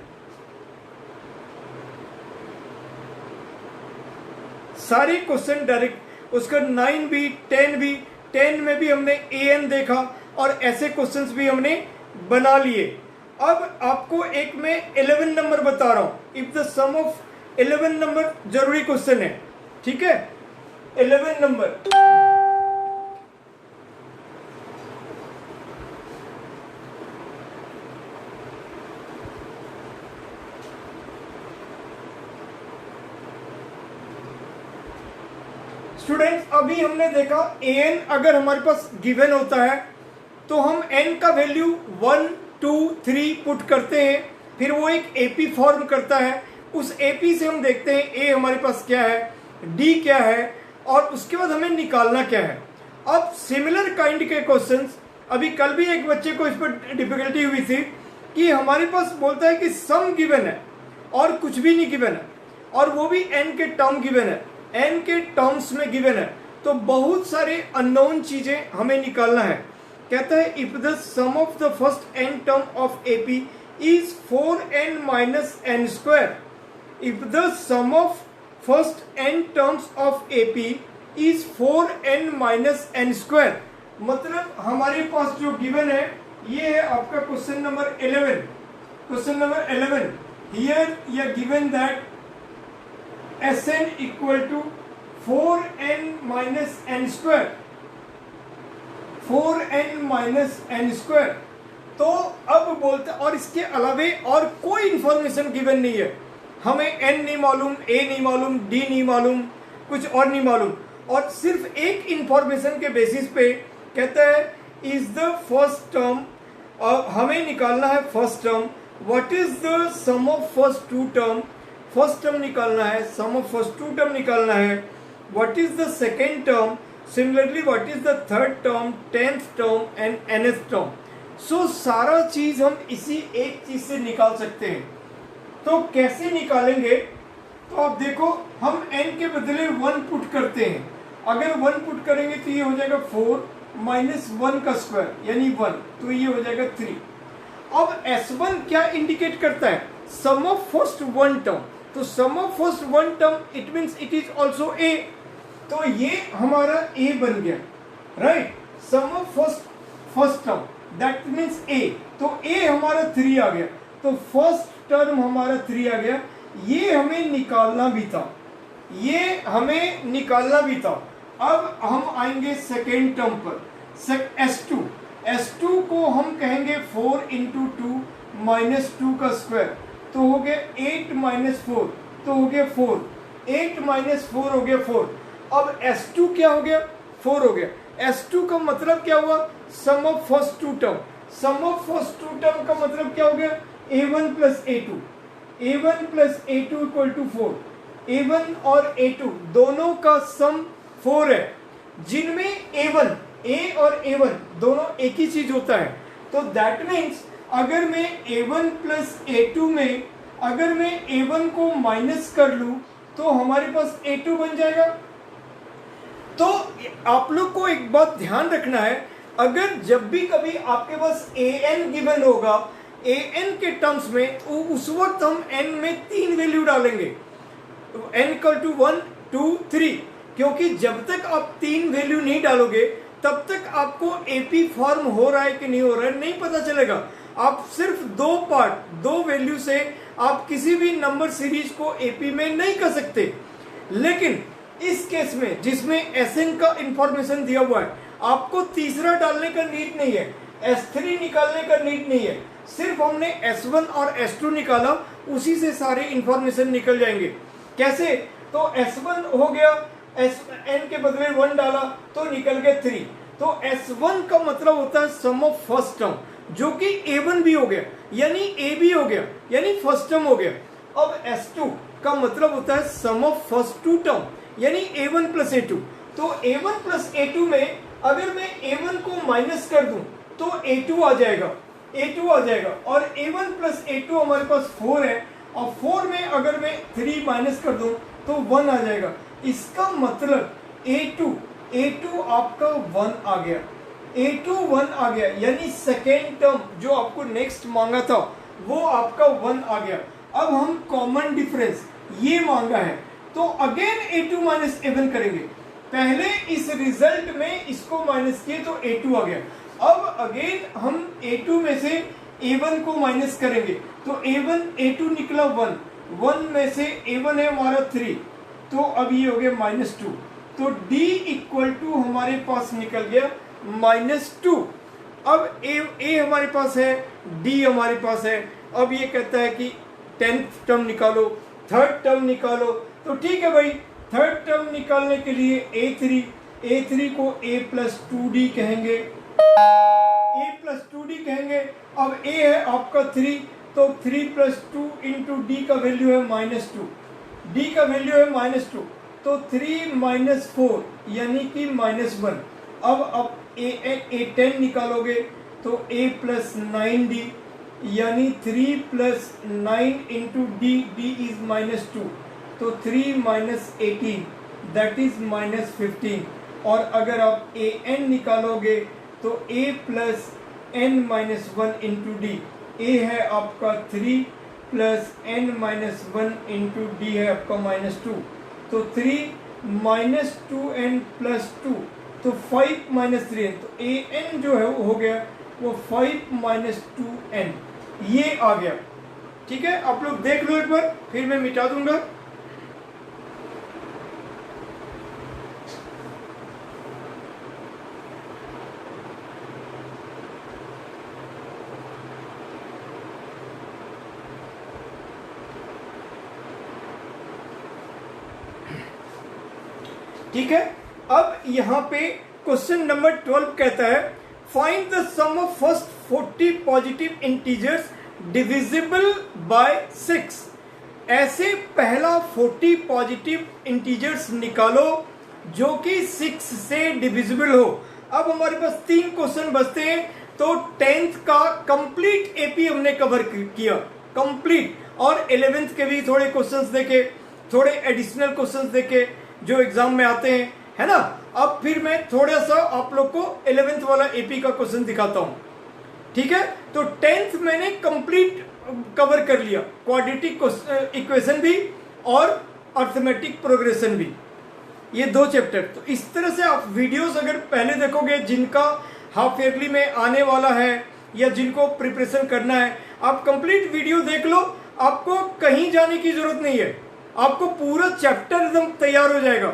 सारी क्वेश्चन डायरेक्ट, उसका 9 भी 10 भी, 10 में भी हमने an देखा और ऐसे क्वेश्चंस भी हमने बना लिए। अब आपको एक में 11 नंबर बता रहा हूं, if the sum of 11 number जरूरी क्वेश्चन है, ठीक है। 11 नंबर, स्टूडेंट्स अभी हमने देखा an अगर हमारे पास गिवन होता है तो हम n का वैल्यू 1, 2, 3 पुट करते हैं, फिर वो एक AP फॉर्म करता है। उस AP से हम देखते हैं a हमारे पास क्या है, d क्या है, और उसके बाद हमें निकालना क्या है। अब सिमिलर काइंड के क्वेश्चंस, अभी कल भी एक बच्चे को इस पर डिफिकल्टी हुई थी कि हमारे पास बोलता है कि सम गिवन है और कुछ भी नहीं गिवन है, और वो भी n के टर्म गिवन है, n के टर्म्स में गिवन है। तो बहुत सारे अननोन चीजें हमें निकालना है। कहता है if the sum of the first n term of AP is 4n minus n square, if the sum of first n terms of AP is 4n minus n square, मतलब हमारे पास जो गिवन है ये है आपका question number 11। Question number 11, here you are given that Sn equal to 4n minus n square, 4n minus n square. तो अब बोलते, और इसके अलावे और कोई इंफॉर्मेशन गिवन नहीं है, हमें n नहीं मालूम, a नहीं मालूम, d नहीं मालूम, कुछ और नहीं मालूम, और सिर्फ एक इंफॉर्मेशन के बेसिस पे कहता है इज द फर्स्ट टर्म, और हमें निकालना है first term. What is the sum of first two term, first term निकालना है, sum of first two term निकालना है। What is the second term, similarly what is the third term, 10th term and nth term. So सारा चीज हम इसी एक चीज से निकाल सकते हैं। तो कैसे निकालेंगे, तो आप देखो हम n के बदले 1 पुट करते हैं। अगर 1 पुट करेंगे तो ये हो जाएगा 4 माइनस 1 का स्क्वायर यानी 1, तो ये हो जाएगा 3। अब S1 क्या इंडिकेट करता है, sum of first one term, तो sum of first one term it means it is also A, तो ये हमारा A बन गया, right. Sum of first term that means A, तो A हमारा 3 आ गया, तो फर्स्ट टर्म हमारा 3 आ गया। ये हमें निकालना भी था, ये हमें निकालना भी था। अब हम आएंगे सेकेंड टर्म पर, S2 को हम कहेंगे 4 इंटू 2 माइनस 2 का स्क्वायर, तो हो गया 8 माइनस 4, तो हो गया 4, 8 माइनस 4 हो गया 4। अब S2 क्या हो गया, 4 हो गया। S2 का मतलब क्या हुआ, sum of first two term, sum of first two term का मतलब क्या हो गया, A1 plus A2, A1 plus A2 equal to 4। A1 और A2 दोनों का सम 4 है, जिनमें A और A1 दोनों एक ही चीज होता है। तो दैट मीन्स अगर मैं A1 प्लस A2 में अगर मैं A1 को माइनस कर लूं तो हमारे पास A2 बन जाएगा। तो आप लोग को एक बात ध्यान रखना है, अगर जब भी कभी आपके पास an गिवन होगा, an के टर्म्स में, उस वक्त हम n में 3 वैल्यू डालेंगे, n इक्वल टू 1 2 3, क्योंकि जब तक आप 3 वैल्यू नहीं डालोगे तब तक आपको AP फॉर्म हो रहा है कि नहीं हो रहा है नहीं पता चलेगा। आप सिर्फ 2 वैल्यू से आप किसी भी नंबर सीरीज को AP में नहीं कर सकते। लेकिन इस केस में जिसमें Sn का इंफॉर्मेशन दिया हुआ है, आपको तीसरा डालने का नीड नहीं है, S3 निकालने का नीड नहीं है, सिर्फ हमने S1 और S2 निकाला, उसी से सारे इंफॉर्मेशन निकल जाएंगे। कैसे, तो S1 हो गया, n के बदले 1 डाला तो निकल गया 3, तो S1 का मतलब होता है सम ऑफ फर्स्ट टर्म, जो कि A1 भी हो गया यानी A भी हो गया यानी फर्स्ट टर्म हो गया। अब S2 का मतलब होता है sum of first two term यानी A1 प्लस A2, तो A1 प्लस A2 में अगर मैं A1 को माइनस कर दूं तो A2 आ जाएगा, A2 आ जाएगा, और A1 प्लस A2 हमारे पास 4 है, और 4 में अगर मैं 3 माइनस कर दूं तो 1 आ जाएगा। इसका मतलब A2 आपका 1 आ गया, A2 1 आ गया, यानी सेकेंड टर्म जो आपको नेक्स्ट मांगा था वो आपका 1 आ गया। अब हम कॉमन डिफरेंस ये मांगा है, तो अगेन A2 माइनस A1 करेंगे, पहले इस रिजल्ट में इसको माइनस किए तो A2 आ गया। अब अगेन हम A2 में से A1 को माइनस करेंगे, तो A2 निकला 1 में से A1 है हमारा 3, तो अब ये हो गया -2, तो D इक्वल टू हमारे पास निकल गया -2। अब A हमारे पास है, D हमारे पास है। अब ये कहता है कि 10th टर्म निकालो, थर्ड टर्म निकालो, तो ठीक है भाई, थर्ड टर्म निकालने के लिए A3 को A प्लस 2D कहेंगे, A प्लस 2D कहेंगे। अब A है आपका 3, तो 3 प्लस 2 इंटू D का वैल्यू है -2, D का वैल्यू है -2, तो 3 माइनस 4 यानी कि -1। अब A10 निकालोगे तो A प्लस 9D यानी 3 प्लस 9 इंटू D इज -2, तो 3 माइनस 18 दैट इज -15। और अगर आप ए एन निकालोगे तो a plus n minus one into d, a है आपका 3 plus n minus one into d है आपका -2, तो 3 माइनस 2n प्लस 2, तो 5 माइनस 3n, तो ए एन जो है वो हो गया वो 5 माइनस 2n, ये आ गया। ठीक है, आप लोग देख लो एक बार, फिर मैं मिटा दूंगा। ठीक है, अब यहां पे क्वेश्चन नंबर 12 कहता है find the sum of first 40 positive integers divisible by 6। ऐसे पहला 40 पॉजिटिव इंटीजर्स निकालो जो कि 6 से डिविजिबल हो। अब हमारे पास 3 क्वेश्चन बचते हैं, तो 10th का कंप्लीट एपी हमने कवर किया कंप्लीट, और 11th के भी थोड़े क्वेश्चंस देखे, थोड़े एडिशनल क्वेश्चंस देखे जो एग्जाम में आते हैं, है ना। अब फिर मैं थोड़ा सा आप लोग को 11th वाला एपी का क्वेश्चन दिखाता हूं। ठीक है, तो 10th मैंने कंप्लीट कवर कर लिया, क्वाड्रेटिक इक्वेशन भी और अर्थमेटिक प्रोग्रेशन भी, ये 2 चैप्टर। तो इस तरह से आप वीडियोस अगर पहले देखोगे जिनका हाफ ईयरली में आने वाला है या जिनको प्रिपरेशन करना है, आप कंप्लीट वीडियो देख लो, आपको कहीं जाने की जरूरत नहीं है, आपको पूरा चैप्टर एकदम तैयार हो जाएगा,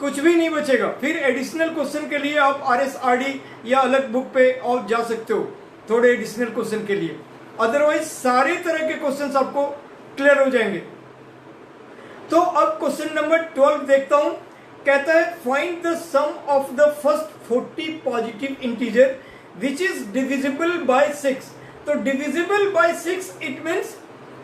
कुछ भी नहीं बचेगा। फिर एडिशनल क्वेश्चन के लिए आप RSRD या अलग बुक पे और जा सकते हो थोड़े एडिशनल क्वेश्चन के लिए, अदरवाइज सारे तरह के क्वेश्चंस आपको क्लियर हो जाएंगे। तो अब क्वेश्चन नंबर 12 देखता हूं, कहता है find the sum of the first 40 positive integer which is divisible by 6। तो divisible by 6 it means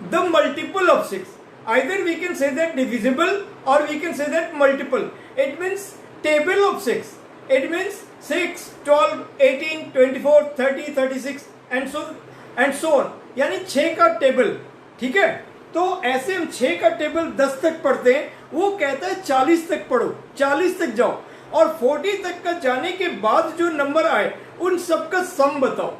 the multiple of 6। Either we can say that divisible or we can say that multiple. It means table of 6. It means 6, 12, 18, 24, 30, 36 and so on. यानी 6 का table. ठीक है, तो ऐसे हम 6 का table 10 तक पढ़ते हैं, वो कहता है 40 तक पढ़ो, 40 तक जाओ, और 40 तक का जाने के बाद जो नंबर आए उन सबका सम बताओ,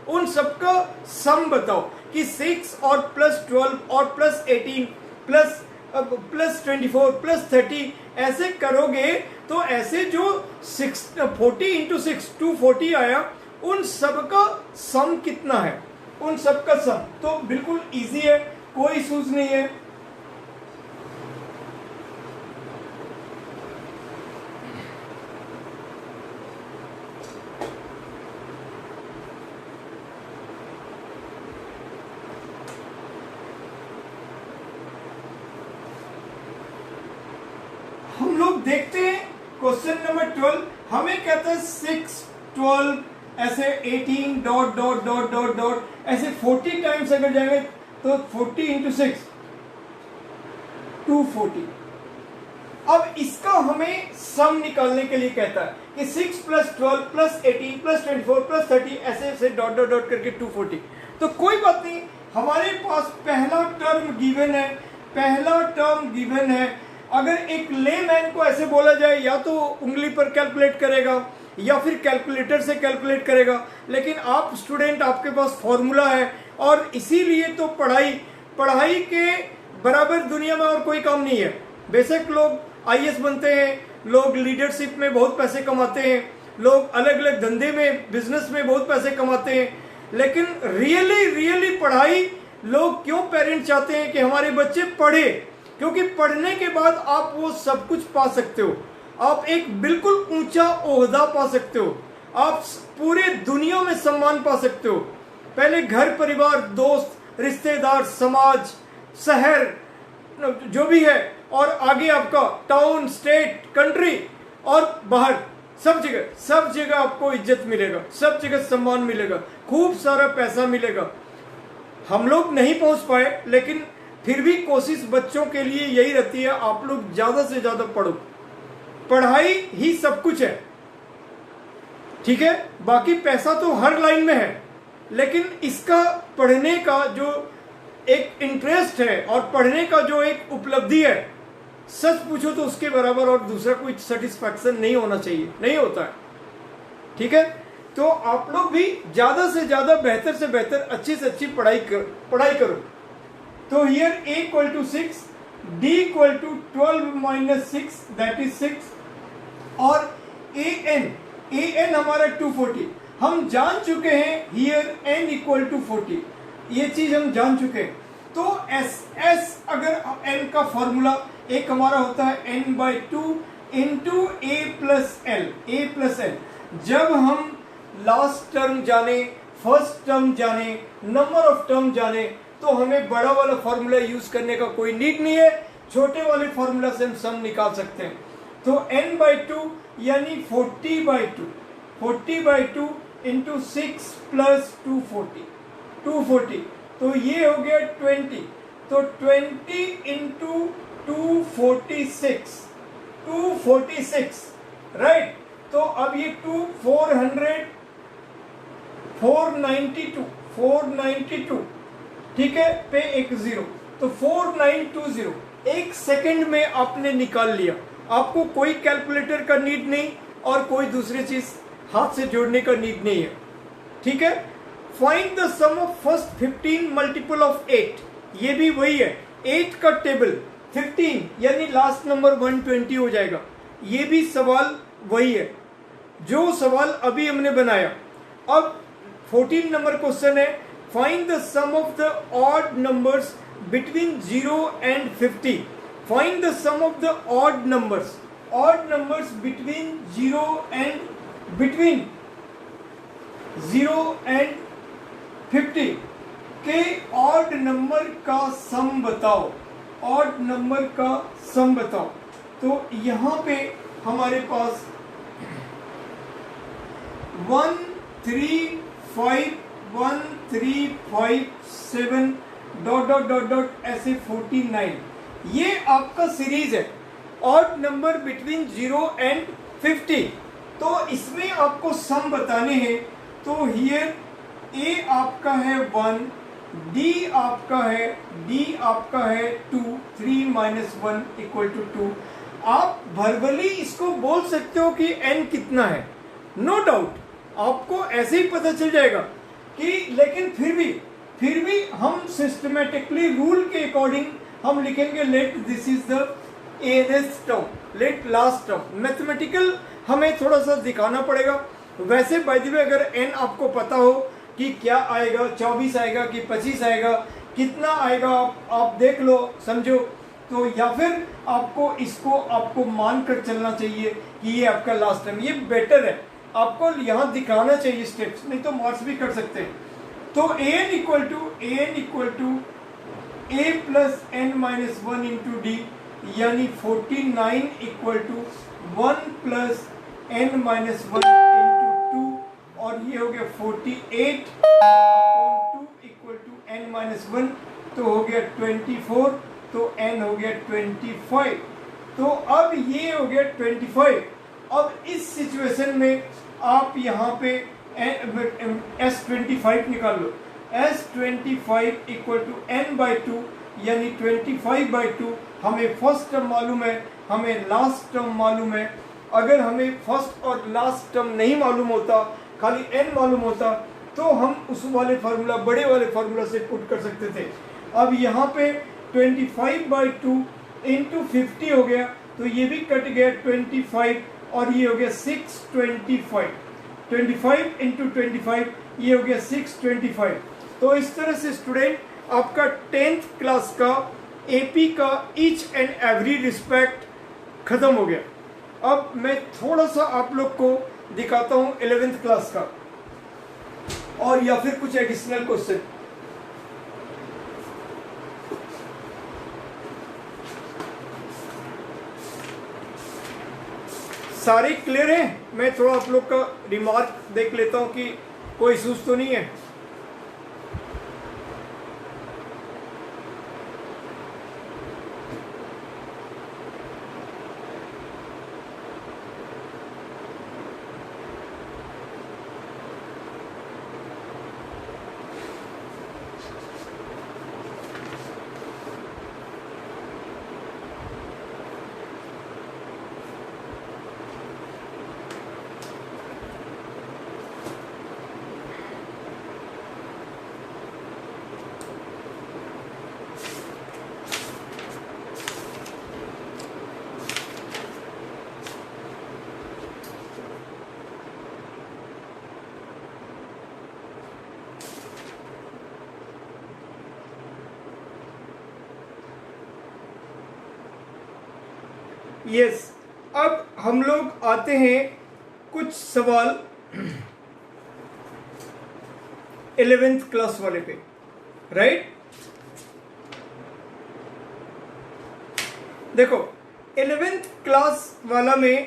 उन सबका सम बताओ कि 6 और प्लस 12 और प्लस 18 प्लस 24 प्लस 30 ऐसे करोगे तो ऐसे जो 40 इंटू 6 240 आया, उन सब का सम कितना है, उन सब का सम। तो बिल्कुल इजी है, कोई इश्यूज नहीं है। हम लोग देखते हैं क्वेश्चन नंबर 12, हमें कहता है 6, 12 ऐसे 18 dot dot dot dot dot ऐसे 40 टाइम्स अगर जाएंगे तो 40 इंटू 6 240। अब इसका हमें सम निकालने के लिए कहता है कि 6 प्लस 12 प्लस 18 प्लस 24 प्लस 30 ऐसे ऐसे डॉट डॉट डॉट करके 240। तो कोई बात नहीं, हमारे पास पहला टर्म गिवन है, पहला टर्म गिवन है। अगर एक लेमैन को ऐसे बोला जाए, या तो उंगली पर कैलकुलेट करेगा या फिर कैलकुलेटर से कैलकुलेट करेगा, लेकिन आप स्टूडेंट, आपके पास फॉर्मूला है, और इसीलिए तो पढ़ाई के बराबर दुनिया में और कोई काम नहीं है। बेशक लोग IAS बनते हैं, लोग लीडरशिप में बहुत पैसे कमाते हैं, लोग अलग अलग धंधे में, बिजनेस में बहुत पैसे कमाते हैं, लेकिन रियली पढ़ाई लोग क्यों पेरेंट्स चाहते हैं कि हमारे बच्चे पढ़े? क्योंकि पढ़ने के बाद आप वो सब कुछ पा सकते हो, आप एक बिल्कुल ऊंचा ओहदा पा सकते हो, आप पूरे दुनिया में सम्मान पा सकते हो। पहले घर परिवार, दोस्त, रिश्तेदार, समाज, शहर, जो भी है, और आगे आपका टाउन, स्टेट, कंट्री और बाहर, सब जगह आपको इज्जत मिलेगा, सब जगह सम्मान मिलेगा, खूब सारा पैसा मिलेगा। हम लोग नहीं पहुंच पाए, लेकिन फिर भी कोशिश बच्चों के लिए यही रहती है, आप लोग ज्यादा से ज्यादा पढ़ो, पढ़ाई ही सब कुछ है। ठीक है, बाकी पैसा तो हर लाइन में है, लेकिन इसका पढ़ने का जो एक इंटरेस्ट है और पढ़ने का जो एक उपलब्धि है, सच पूछो तो उसके बराबर और दूसरा कोई सेटिस्फैक्शन नहीं होना चाहिए, नहीं होता है। ठीक है, तो आप लोग भी ज्यादा से ज्यादा बेहतर से बेहतर अच्छी से अच्छी पढ़ाई करो। तो here a equal to 6, d equal to 12 minus 6 that is 6 और an हमारा 240 हम जान चुके हैं। हियर n इक्वल टू 40 ये चीज हम जान चुके हैं। तो s अगर n का फॉर्मूला एक हमारा होता है n/2 into a plus L. जब हम लास्ट टर्म जाने, फर्स्ट टर्म जाने, नंबर ऑफ टर्म जाने, तो हमें बड़ा वाला फॉर्मूला यूज करने का कोई नीड नहीं है, छोटे वाले फॉर्मूला से हम सम निकाल सकते हैं। तो n/2 यानी 40/2 इंटू 6 प्लस 240, तो ये हो गया 20। तो 20 इंटू 246 राइट। तो अब ये 492 ठीक है, पे एक जीरो, तो 4920 एक सेकंड में आपने निकाल लिया। आपको कोई कैलकुलेटर का नीड नहीं और कोई दूसरी चीज हाथ से जोड़ने का नीड नहीं है। ठीक है, find the sum of first 15 multiple of 8, ये भी वही है। 8 का टेबल 15 यानी लास्ट नंबर 120 हो जाएगा। ये भी सवाल वही है जो सवाल अभी हमने बनाया। अब 14 नंबर क्वेश्चन है, find the sum of the odd numbers between 0 and 50। Find the sum of the odd numbers between 0 and 50 के ऑड नंबर का सम बताओ। तो यहां पे हमारे पास 1 3 5 1 3 5 7 ... ऐसे 49, ये आपका सीरीज है ऑड नंबर बिटवीन 0 and 50। तो इसमें आपको सम बताने हैं। तो हियर a आपका है 1, d आपका है 2, 3 माइनस 1 इक्वल टू 2। आप वर्बली इसको बोल सकते हो कि n कितना है, नो डाउट आपको ऐसे ही पता चल जाएगा कि, लेकिन फिर भी हम सिस्टमेटिकली रूल के अकॉर्डिंग हम लिखेंगे let this is the nth term, let last term. Mathematical हमें थोड़ा सा दिखाना पड़ेगा। वैसे बाय द वे अगर n आपको पता हो कि क्या आएगा, 24 आएगा कि 25 आएगा, कितना आएगा आप देख लो, समझो। तो या फिर आपको मान कर चलना चाहिए कि ये आपका लास्ट टर्म, ये बेटर है। आपको यहाँ दिखाना चाहिए स्टेप्स, नहीं तो मार्क्स भी कर सकते हैं। तो an equal to a plus n minus 1 into D यानी 49 equal to 1 plus n minus 1 into 2 और ये हो गया 48 2 इक्वल टू n माइनस 1, तो हो गया 24, तो n हो गया 25। तो अब ये हो गया 25। अब इस सिचुएशन में आप यहाँ पे S25 निकाल लो। S25 इक्वल टू n/2 यानी 25/2। हमें फर्स्ट टर्म मालूम है, हमें लास्ट टर्म मालूम है। अगर हमें फर्स्ट और लास्ट टर्म नहीं मालूम होता, खाली n मालूम होता, तो हम उस वाले फार्मूला, बड़े वाले फार्मूला से पुट कर सकते थे। अब यहाँ पे 25/2 इंटू 50 हो गया, तो ये भी कट गया 25 और ये हो गया 625। 25 इंटू 25 ये हो गया 625। तो इस तरह से स्टूडेंट आपका 10th क्लास का एपी का ईच एंड एवरी रिस्पेक्ट खत्म हो गया। अब मैं थोड़ा सा आप लोग को दिखाता हूँ 11th क्लास का और या फिर कुछ एडिशनल क्वेश्चन। सारे क्लियर हैं? मैं थोड़ा आप लोग का रिमार्क देख लेता हूं कि कोई इशूज तो नहीं है। यस, अब हम लोग आते हैं कुछ सवाल 11th क्लास वाले पे, राइट। देखो 11th क्लास वाला में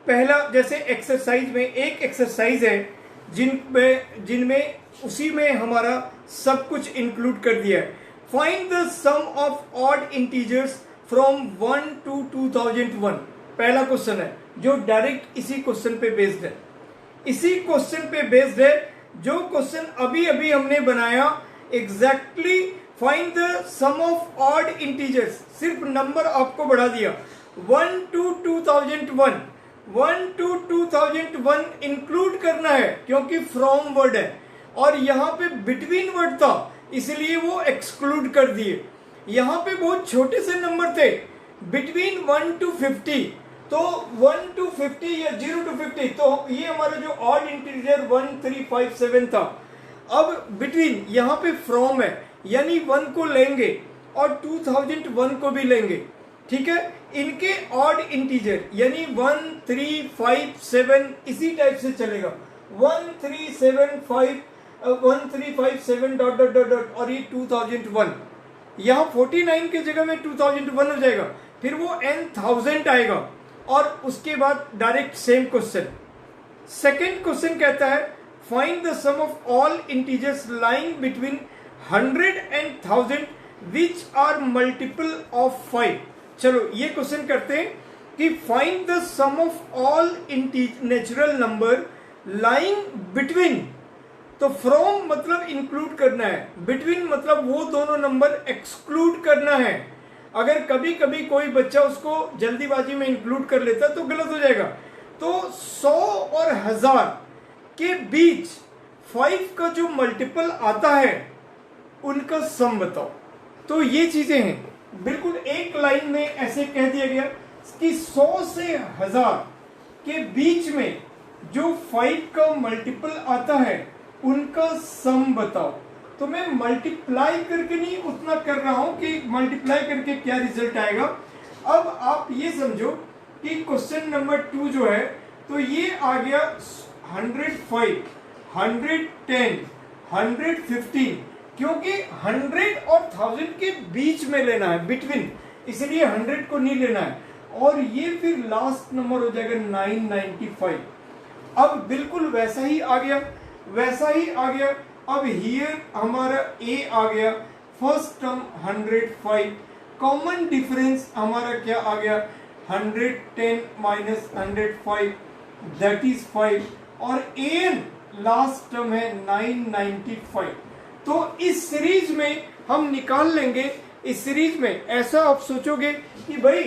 पहला, जैसे एक्सरसाइज में एक एक्सरसाइज है जिनमें उसी में हमारा सब कुछ इंक्लूड कर दिया है। Find the sum of odd integers from 1 to 2001 पहला क्वेश्चन है, जो डायरेक्ट इसी क्वेश्चन पे बेस्ड है। इसी क्वेश्चन पे बेस्ड है जो क्वेश्चन अभी अभी हमने बनाया। Exactly find the sum of odd integers, सिर्फ नंबर आपको बढ़ा दिया। 1 to 2001, 1 to 2001 इंक्लूड करना है क्योंकि फ्रॉम वर्ड है, और यहां पे बिटवीन वर्ड था इसलिए वो एक्सक्लूड कर दिए। यहां पे बहुत छोटे से नंबर थे, बिटवीन 1 to 50, तो 1 to 50 या 0 to 50, तो ये हमारा जो ऑड इंटीजर 1 3 5 7 था। अब बिटवीन यहां पे फ्रॉम है, यानी 1 को लेंगे और 2001 को भी लेंगे, ठीक है। इनके ऑड इंटीजर यानी 1 3 5 7 इसी टाइप से चलेगा, 1 3 7 5 1 3 5 7 डॉट डॉट डॉट डॉट, और ये 2001 यहाँ 49 की जगह में 2001 हो जाएगा, फिर वो n1000 आएगा, और उसके बाद direct same question. Second question कहता है find the sum of all integers lying between 100 and 1000 which are multiple of 5। चलो ये क्वेश्चन करते हैं कि find the sum of all natural number lying between, तो फ्रॉम मतलब इंक्लूड करना है, बिटवीन मतलब वो दोनों नंबर एक्सक्लूड करना है। अगर कभी कभी कोई बच्चा उसको जल्दीबाजी में इंक्लूड कर लेता तो गलत हो जाएगा। तो 100 और 1000 के बीच 5 का जो मल्टीपल आता है उनका सम बताओ। तो ये चीजें हैं, बिल्कुल एक लाइन में ऐसे कह दिया गया कि 100 से 1000 के बीच में जो 5 का मल्टीपल आता है उनका सम बताओ। तो मैं मल्टीप्लाई करके नहीं उतना कर रहा हूं कि मल्टीप्लाई करके क्या रिजल्ट आएगा। अब आप ये समझो कि क्वेश्चन नंबर 2 जो है, तो ये आ गया 105, 110, 115, क्योंकि 100 और 1000 के बीच में लेना है, बिटवीन, इसलिए 100 को नहीं लेना है, और ये फिर लास्ट नंबर हो जाएगा 995। अब बिल्कुल वैसा ही आ गया, वैसा ही आ गया। अब हियर हमारा ए आ गया, फर्स्ट टर्म 105, कॉमन डिफरेंस हमारा क्या आ गया 110 माइनस 105 दैट इज 5, और एन लास्ट टर्म है 995। तो इस सीरीज में हम निकाल लेंगे। इस सीरीज में ऐसा आप सोचोगे कि भाई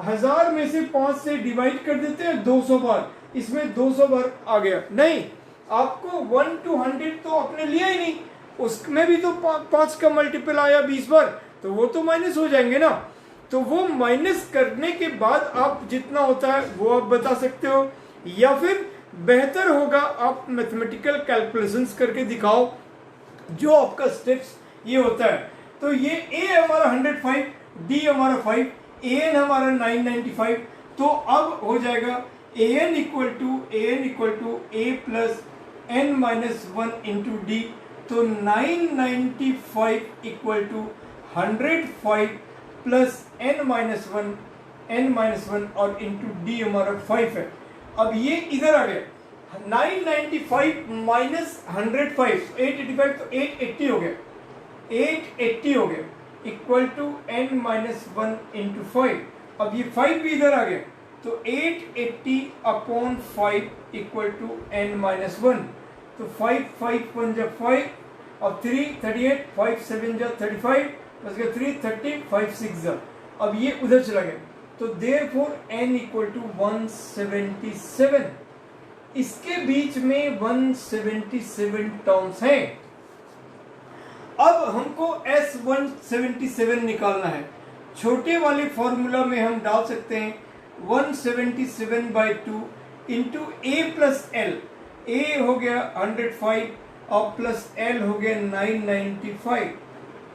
1000 में से 5 से डिवाइड कर देते हैं 200 बार, इसमें 200 बार आ गया, नहीं, आपको 1 to 100 तो आपने लिया ही नहीं, उसमें भी तो 5 का मल्टीपल आया 20 बार, तो वो तो माइनस हो जाएंगे ना। तो वो माइनस करने के बाद आप जितना होता है वो आप बता सकते हो, या फिर बेहतर होगा आप मैथमेटिकल कैलकुलेशंस करके दिखाओ, जो आपका स्टेप्स ये होता है। तो ये ए हमारा 105, डी हमारा 5, एन हमारा 995, तो अब हो जाएगा an equal to a plus n minus 1 into D, तो 995 equal to 105 plus n minus 1 और इंटू डी हमारा 5 है। अब ये इधर आ गया, 995 माइनस 105, 885, तो 880 हो गया, 880 हो गया equal to n minus 1 into 5। अब ये 5 भी इधर आ गया, तो 880 upon 5 equal to n minus 1, तो 5 5 1 जा 5, अब 3 38, 5 7 जा 35, बस गया 3 30, 5 6 जा, अब ये उधर चला गया, तो देयरफॉर n इक्वल टू 177। इसके बीच में 177 टर्म्स हैं। अब हमको S177 निकालना है। छोटे वाले फॉर्मूला में हम डाल सकते हैं 177/2 इंटू ए प्लस एल। ए हो गया 105 और प्लस एल हो गया 995,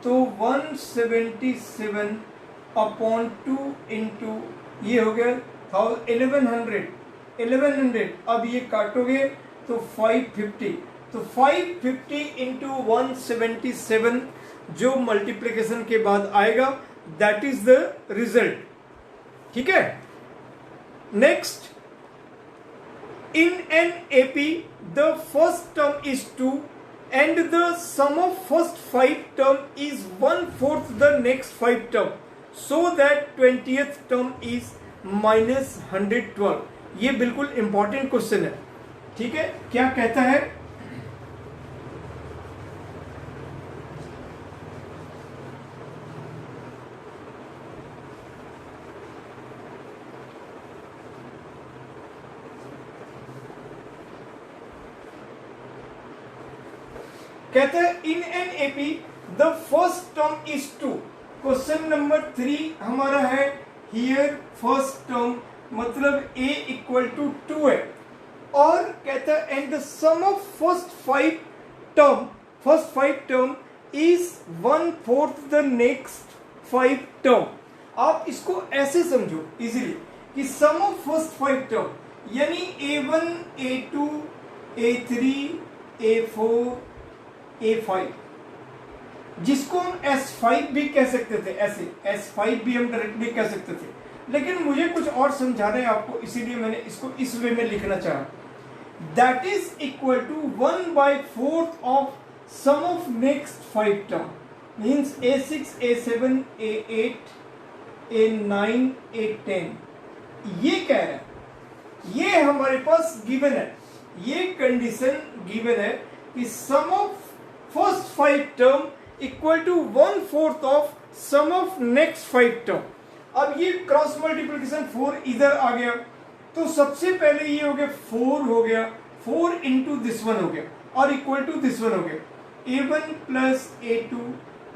तो 177/2 इंटू ये हो गया 1100, अब ये काटोगे तो 550, तो 550 इंटू 177 जो मल्टीप्लिकेशन के बाद आएगा, दैट इज द रिजल्ट। ठीक है। Next, in an AP the first term is 2 and the sum of first 5 term is 1/4 the next 5 term, so that 20th term is minus 112। ये बिल्कुल इंपॉर्टेंट क्वेश्चन है। ठीक है, क्या कहता है? कहते हैं in an AP the first term is 2। Question number 3 हमारा है हियर फर्स्ट टर्म मतलब a इक्वल टू 2 है, और कहता है and the sum of first 5 term is 1/4 the next 5 term. आप इसको ऐसे समझो इजीली कि सम ऑफ फर्स्ट 5 टर्म यानी a1 a2 a3 a4 A5, जिसको हम S5 भी कह सकते थे, ऐसे S5 भी हम डायरेक्टली कह सकते थे, लेकिन मुझे कुछ और समझाना है आपको, इसीलिए मैंने इसको इस वे में लिखना चाहा। That is equal to 1/4 of sum of next 5 term, means A6 A7 A8 A9 A10। ये कह रहा है, ये हमारे पास गिवन है, ये कंडीशन गिवन है कि sum of first 5 term equal to 1/4 of sum of next 5 term. अब ये क्रॉस मल्टीप्लिकेशन 4 इधर आ गया, तो सबसे पहले ये हो गया 4 हो गया, 4 इंटू दिस वन हो गया और इक्वल टू दिस वन हो गया, A1 plus A2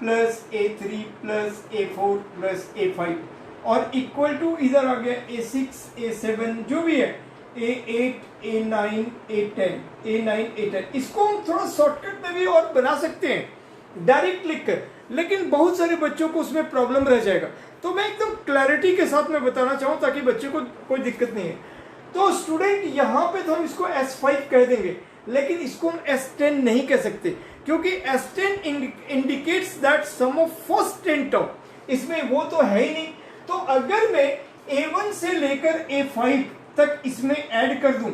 plus A3 plus A4 plus A5 और इक्वल टू इधर आ गया A6 A7 जो भी है A8 A9 A10। इसको हम थोड़ा शॉर्टकट में भी और बना सकते हैं डायरेक्ट लिखकर, लेकिन बहुत सारे बच्चों को उसमें प्रॉब्लम रह जाएगा, तो मैं एकदम क्लैरिटी के साथ में बताना चाहूँ ताकि बच्चे को कोई दिक्कत नहीं है। तो स्टूडेंट यहाँ पे तो हम इसको S5 कह देंगे, लेकिन इसको हम S10 नहीं कह सकते, क्योंकि S10 indicates that sum of first 10 term, इसमें वो तो है ही नहीं। तो अगर मैं A1 से लेकर A5 तक इसमें ऐड कर दूं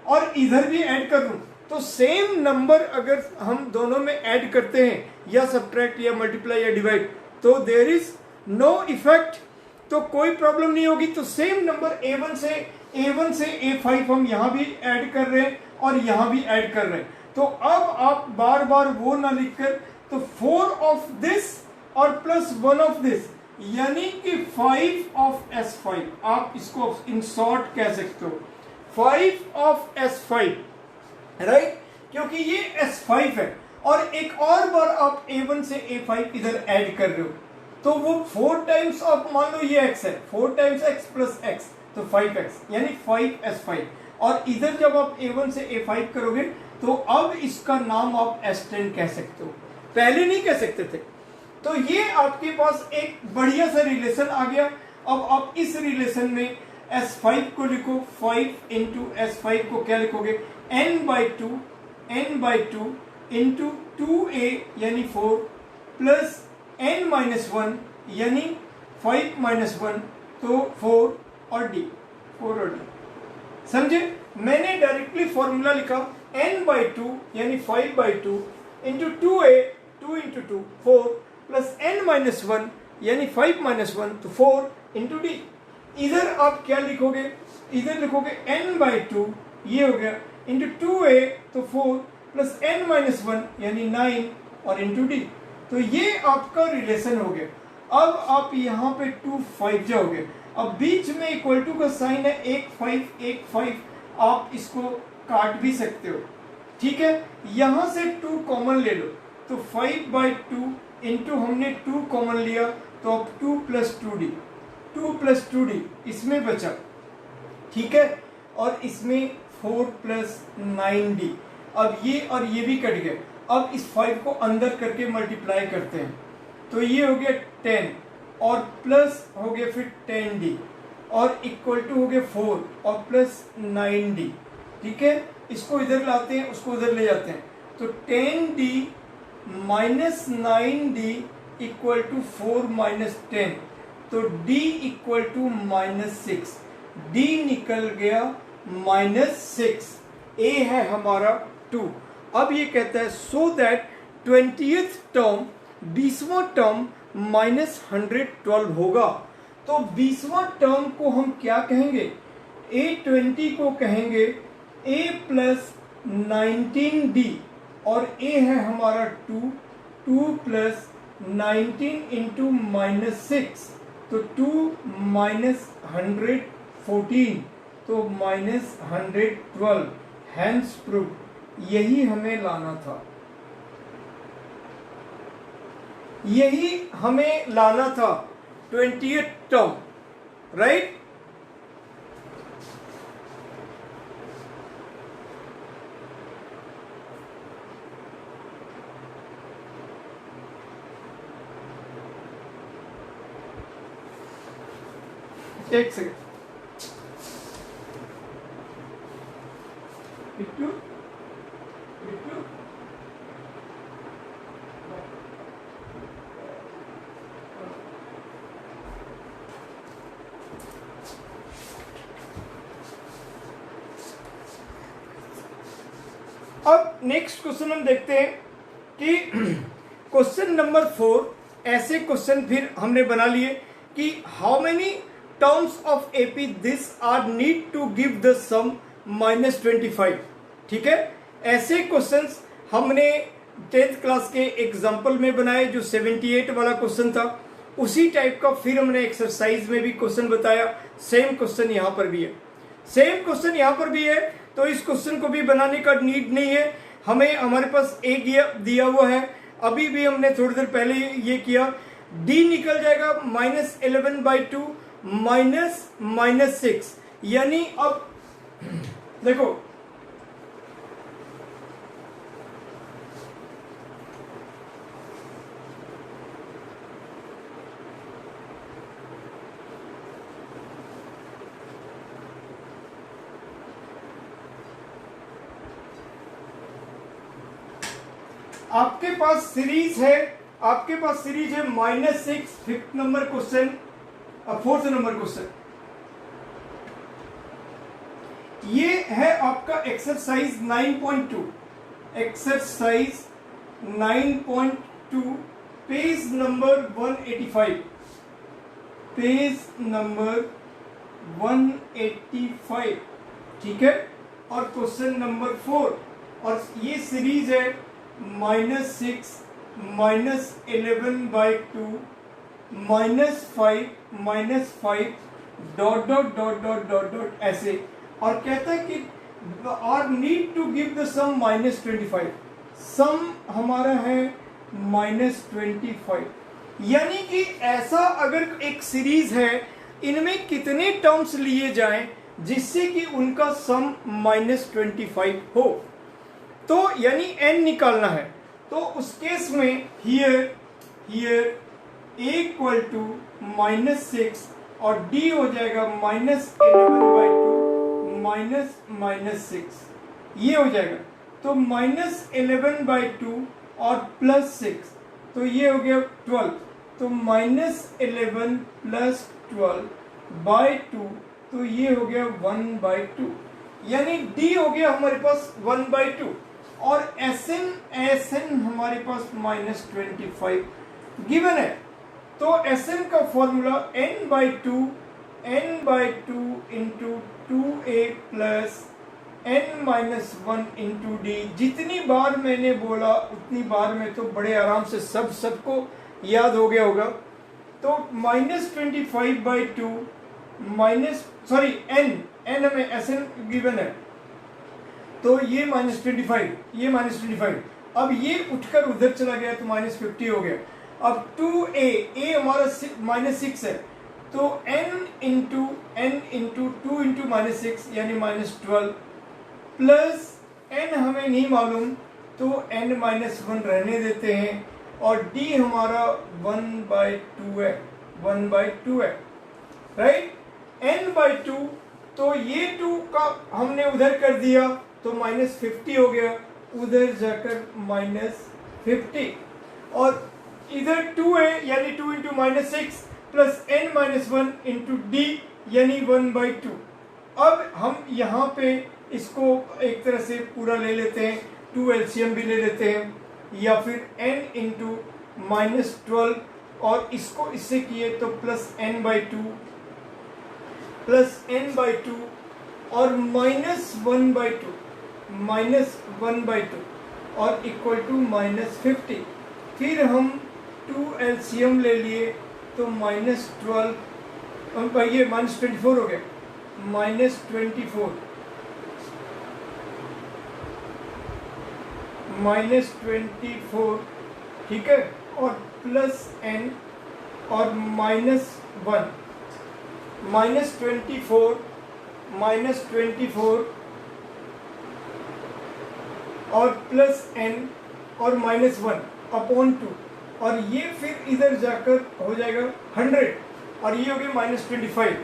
और इधर भी ऐड कर दूं, तो सेम नंबर अगर हम दोनों में ऐड करते हैं या सब्ट्रैक्ट या मल्टीप्लाई या डिवाइड, तो देयर इज नो इफेक्ट, तो कोई प्रॉब्लम नहीं होगी। तो सेम नंबर A1 से A5 हम यहां भी ऐड कर रहे हैं और यहां भी ऐड कर रहे हैं। तो अब आप बार बार वो ना लिखकर, तो 4 ऑफ दिस और प्लस 1 ऑफ दिस, यानी कि 5 ऑफ S5, आप इसको इन शॉर्ट कह सकते हो 5 ऑफ S5, राइट, क्योंकि ये S5 है। और एक और बार आप A1 से A5 इधर ऐड कर रहे हो, तो वो 4 टाइम्स ऑफ, मान लो ये x है, 4 टाइम्स x प्लस x, तो 5x यानी 5S5। और इधर जब आप A1 से A5 करोगे तो अब इसका नाम आप S10 कह सकते हो, पहले नहीं कह सकते थे। तो ये आपके पास एक बढ़िया सा रिलेशन आ गया। अब आप इस रिलेशन में S5 को लिखो, 5 इंटू S5 को क्या लिखोगे, n/2 इंटू 2a यानी 4 प्लस n-1 यानी 5-1, तो 4 और d। समझे? मैंने डायरेक्टली फॉर्मूला लिखा n/2 यानी 5/2 into 2a, 2 into 2 4 plus n-1 यानी 5-1, तो 4 इंटू d। इधर आप क्या लिखोगे, इधर लिखोगे n/2 ये हो गया इंटू 2a, तो 4 प्लस n-1 यानी 9 और इंटू d। तो ये आपका रिलेशन हो गया। अब आप यहाँ पे 2 5 जाओगे, अब बीच में इक्वल टू का साइन है, 1 5, आप इसको काट भी सकते हो, ठीक है। यहां से 2 कॉमन ले लो, तो 5/2 इंटू हमने 2 कॉमन लिया, तो अब 2 प्लस 2d इसमें बचा, ठीक है, और इसमें 4 प्लस 9d। अब ये और ये भी कट गए। अब इस 5 को अंदर करके मल्टीप्लाई करते हैं, तो ये हो गया 10 और प्लस हो गया फिर 10d, और इक्वल टू हो गया 4 और प्लस 9d। ठीक है, इसको इधर लाते हैं, उसको उधर ले जाते हैं, तो 10d minus 9d equal to 4 minus 10, तो d इक्वल टू -6, d निकल गया -6, a है हमारा 2। अब ये कहता है सो दैट 20th टर्म 20वां टर्म -112 होगा। तो 20वां टर्म को हम क्या कहेंगे, a20 को कहेंगे a प्लस 19d, और a है हमारा 2 प्लस 19 इंटू -6, तो 2 माइनस 114, तो -112, हैंस प्रूफ। यही हमें लाना था, यही हमें लाना था 20th टर्म, राइट। एक सेकेंड, बिट्टू बिट्टू अब नेक्स्ट क्वेश्चन हम देखते हैं कि क्वेश्चन नंबर 4, ऐसे क्वेश्चन फिर हमने बना लिए कि how many terms of AP this are need to give the sum -25। ठीक है, ऐसे क्वेश्चंस हमने 10th क्लास के एग्जाम्पल में बनाए, जो 78 वाला क्वेश्चन था, उसी टाइप का फिर हमने एक्सरसाइज में भी क्वेश्चन बताया। सेम क्वेश्चन यहाँ पर भी है, सेम क्वेश्चन यहाँ पर भी है, तो इस क्वेश्चन को भी बनाने का नीड नहीं है हमें। हमारे पास एक दिया हुआ है, अभी भी हमने थोड़ी देर पहले ये किया, d निकल जाएगा -11/2 -6, यानी अब देखो आपके पास सीरीज है, आपके पास सीरीज है -6, 5th number question, 4th number question. ये है आपका exercise 9.2, exercise 9.2, page number 185, page number 185। ठीक है, और क्वेश्चन नंबर 4, और ये सीरीज है -6 -11/2 -5 dot dot dot dot dot dot ऐसे, और कहता है कि are need to give the sum -25, सम हमारा है -25, यानी कि ऐसा अगर एक सीरीज है, इनमें कितने टर्म्स लिए जाएं जिससे कि उनका सम -25 हो, तो यानी n निकालना है। तो उस केस में हियर a इक्वल टू -6 और d हो जाएगा -11/2 -6, ये हो जाएगा। तो -11/2 और +6, तो ये हो गया 12, तो -11 + 12/2, तो ये हो गया 1/2, यानी d हो गया हमारे पास 1/2, और Sn हमारे पास -25 गिवन है। तो Sn का formula n/2 into 2a plus n-1 into d। जितनी बार मैंने बोला उतनी बार में तो बड़े आराम से सबको याद हो गया होगा। तो -25/2 n हमें Sn गिवन है, तो ये -25, ये -25, अब ये उठकर उधर चला गया तो -50 हो गया। अब 2a हमारा -6 है, तो n इंटू 2 इंटू -6 यानी -12 प्लस n हमें नहीं मालूम, तो n-1 रहने देते हैं, और d हमारा 1/2 है, 1/2 है, राइट। n/2, तो ये 2 का हमने उधर कर दिया तो -50 हो गया, उधर जाकर -50, और इधर 2 है यानी 2 into -6 plus n-1 into d यानी 1/2। अब हम यहाँ पे इसको एक तरह से पूरा ले लेते हैं, 2 एलसीएम भी ले लेते हैं, या फिर n इंटू -12, और इसको इससे किए तो प्लस n/2 और -1/2 और इक्वल टू -50। फिर हम 2 एलसीएम ले लिए तो -12, ये -24 हो गया, -24, ठीक है, और प्लस n और -1, -24 और प्लस n और -1 अपॉन 2, और ये फिर इधर जाकर हो जाएगा 100, और ये हो गया -25,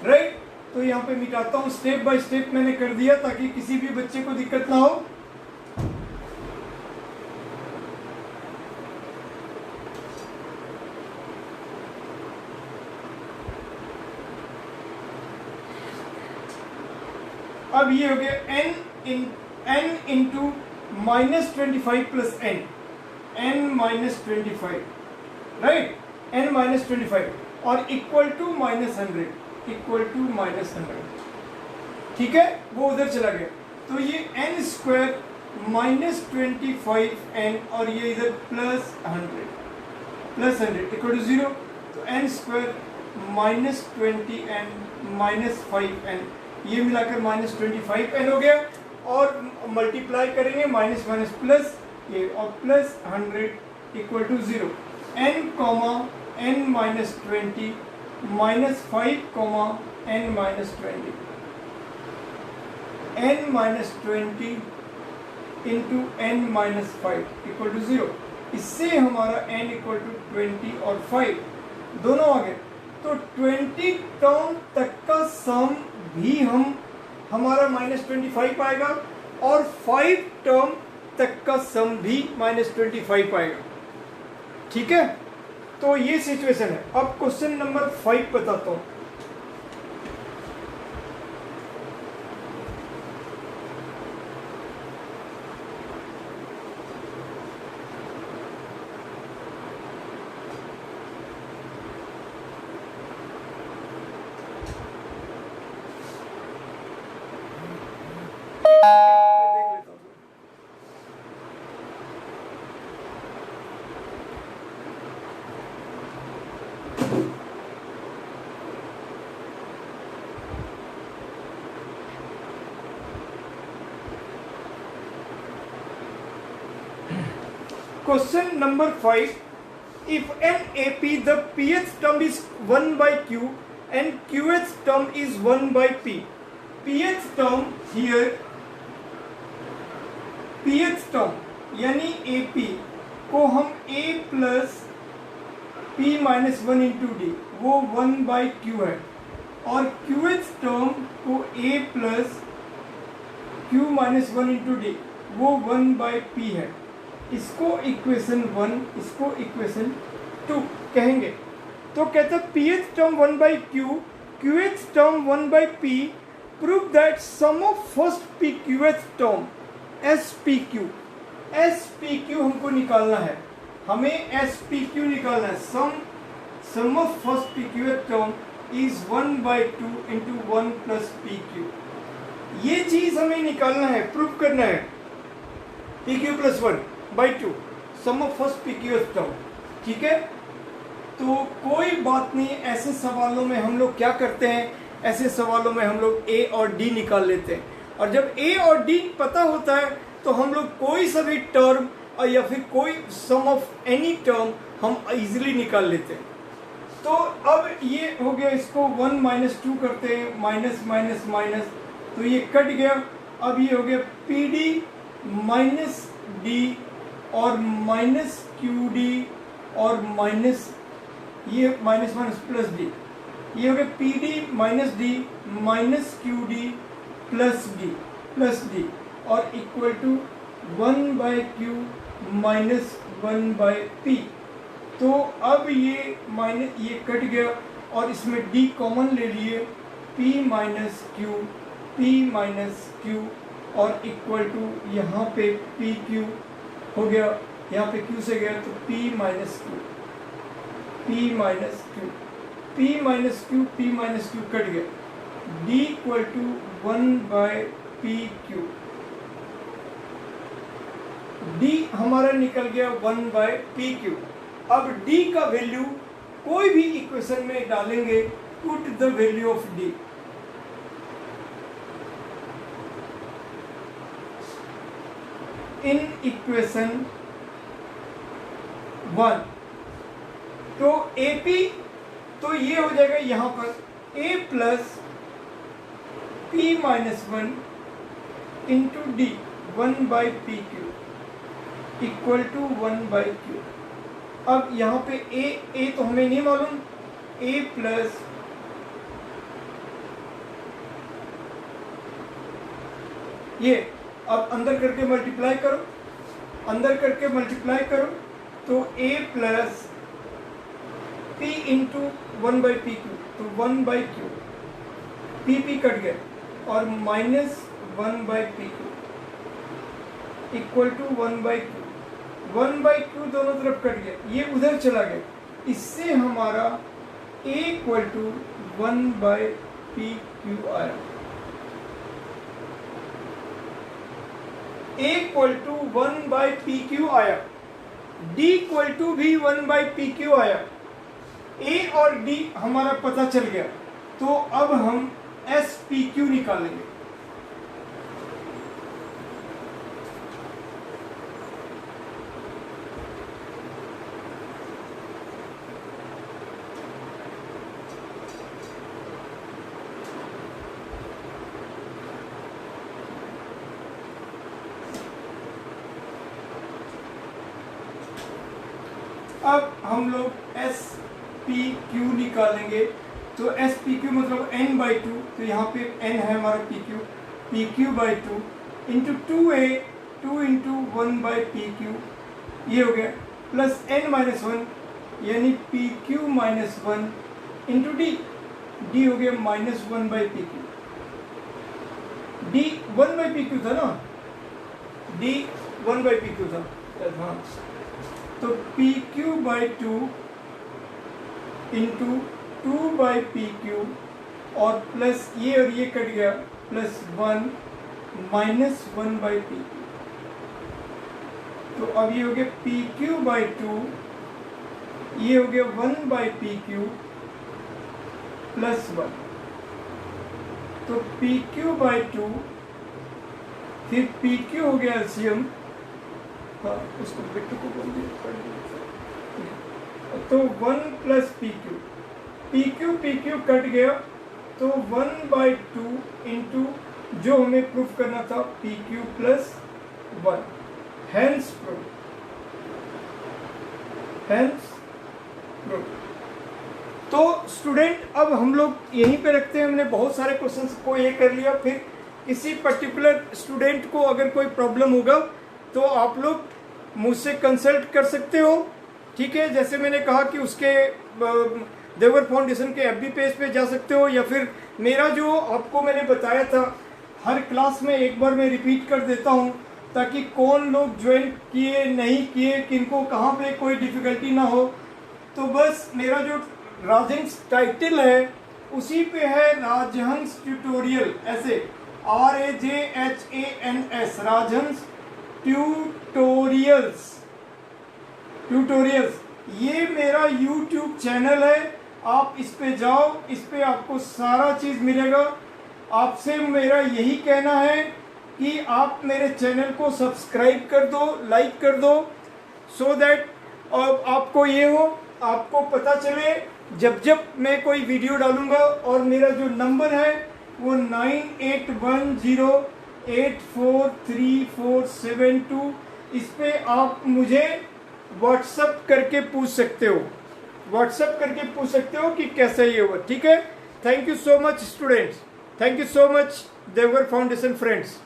राइट। तो यहाँ पे मिटाता हूँ, स्टेप बाय स्टेप मैंने कर दिया ताकि किसी भी बच्चे को दिक्कत ना हो। अब ये हो गया n into -25 plus n -25, right, n-25 और इक्वल टू -100, ठीक है, वो उधर चला गया। तो ये n² -25n और ये इधर प्लस 100 इक्वल टू 0, तो n² -20n -5n, ये मिलाकर -25n हो गया, और मल्टीप्लाई करेंगे माइनस माइनस प्लस ये, और plus 100 equal to 0, n -20 -5 n -20, n -20 into n -5 equal to 0। इससे हमारा n इक्वल टू 20 और 5 दोनों आ गए। तो 20 टर्म तक का सम भी हमारा -25 आएगा, और 5 टर्म तक का सम भी -25 आएगा, ठीक है। तो ये सिचुएशन है। अब क्वेश्चन नंबर 5 बताता हूँ। Question number 5. If an AP, the pth term is 1 by q and qth term is 1 by p. Pth term here, pth term यानी AP को हम a plus p minus 1 into D, वो 1 by q है, और qth term को a plus q minus 1 into D, वो 1 by p है। इसको इक्वेशन 1, इसको इक्वेशन 2 कहेंगे। तो कहते हैं pth term 1 by q, qth term 1 by p, prove that sum of first p qth term SPQ, SPQ हमको निकालना है, हमें SPQ निकालना है। Sum of first p qth term is 1 by 2 into 1 plus PQ। ये चीज हमें निकालना है, प्रूव करना है। PQ plus 1 by 2 sum of first PQth term, ठीक है। तो कोई बात नहीं, ऐसे सवालों में हम लोग क्या करते हैं, ऐसे सवालों में हम लोग A और D निकाल लेते हैं, और जब A और D पता होता है तो हम लोग कोई सा भी टर्म या फिर कोई सम ऑफ एनी टर्म हम इजीली निकाल लेते हैं। तो अब ये हो गया, इसको 1 माइनस 2 करते हैं, माइनस माइनस माइनस, तो ये कट गया। अब ये हो गया PD माइनस D और माइनस QD और माइनस ये माइनस माइनस प्लस D, ये हो गया p d minus d minus q d plus d और equal to 1/q minus 1/p। तो अब ये माइनस ये कट गया और इसमें d कॉमन ले लिए, p माइनस q और इक्वल टू यहाँ पे pq हो गया, यहाँ पे q से गया तो p माइनस q कट गया, d equal to 1/pq। d हमारा निकल गया 1/pq। अब d का वैल्यू कोई भी इक्वेशन में डालेंगे, put the value of d। In equation 1 तो AP तो ये हो जाएगा यहां पर a plus p minus 1 into D 1/pq equal to 1/q। अब यहाँ पे a तो हमें नहीं मालूम, a प्लस ये अब अंदर करके मल्टीप्लाई करो, तो a plus p into 1/pq तो 1/q, p कट गया और minus 1/pq equal to 1/q। 1/q दोनों तरफ कट गया, ये उधर चला गया, इससे हमारा a इक्वल टू 1/pq आया। a इक्वल टू 1/pq आया, d इक्वल टू भी 1/pq आया। a और d हमारा पता चल गया, तो अब हम SPQ निकालेंगे। अब हम लोग SPQ निकालेंगे, तो SPQ मतलब n/2, तो यहाँ पे n है हमारा PQ/2 into 2a 2 into 1/PQ ये हो गया, प्लस n-1 यानी PQ-1 इंटू d हो गया माइनस 1/PQ। d 1/PQ था ना, d 1/PQ था, हाँ, तो PQ/2 इंटू 2/PQ और प्लस ये और ये कट गया, प्लस 1 माइनस 1/PQ। तो अब ये हो गया PQ/2, ये हो गया 1/PQ प्लस 1। तो PQ/2 फिर PQ हो गया एलसीएम, हाँ उसको बिट्टू को बोल दिया, तो 1 प्लस PQ कट गया, तो 1/2 इंटू जो हमें प्रूफ करना था PQ प्लस 1, हेंस प्रूफ। तो स्टूडेंट अब हम लोग यहीं पे रखते हैं, हमने बहुत सारे क्वेश्चंस को ये कर लिया। फिर किसी पर्टिकुलर स्टूडेंट को अगर कोई प्रॉब्लम होगा तो आप लोग मुझसे कंसल्ट कर सकते हो, ठीक है। जैसे मैंने कहा कि उसके देवर फाउंडेशन के FB पेज पे जा सकते हो, या फिर मेरा जो आपको मैंने बताया था हर क्लास में एक बार मैं रिपीट कर देता हूँ, ताकि कौन लोग ज्वाइन किए नहीं किए, किनको कहाँ पे कोई डिफ़िकल्टी ना हो। तो बस मेरा जो राजहंस टाइटल है उसी पे है राजहंस ट्यूटोरियल, ऐसे RAJHANS, राजहंस ट्यूटोरियल्स। ये मेरा YouTube चैनल है, आप इस पे जाओ, इस पे आपको सारा चीज़ मिलेगा। आपसे मेरा यही कहना है कि आप मेरे चैनल को सब्सक्राइब कर दो, लाइक कर दो, सो दैट आपको ये हो, आपको पता चले जब जब मैं कोई वीडियो डालूंगा। और मेरा जो नंबर है वो 9810843472, इस पे आप मुझे व्हाट्सएप करके पूछ सकते हो, व्हाट्सएप करके पूछ सकते हो कि कैसा ये हुआ, ठीक है। Thank you so much students, thank you so much Deoghar foundation friends.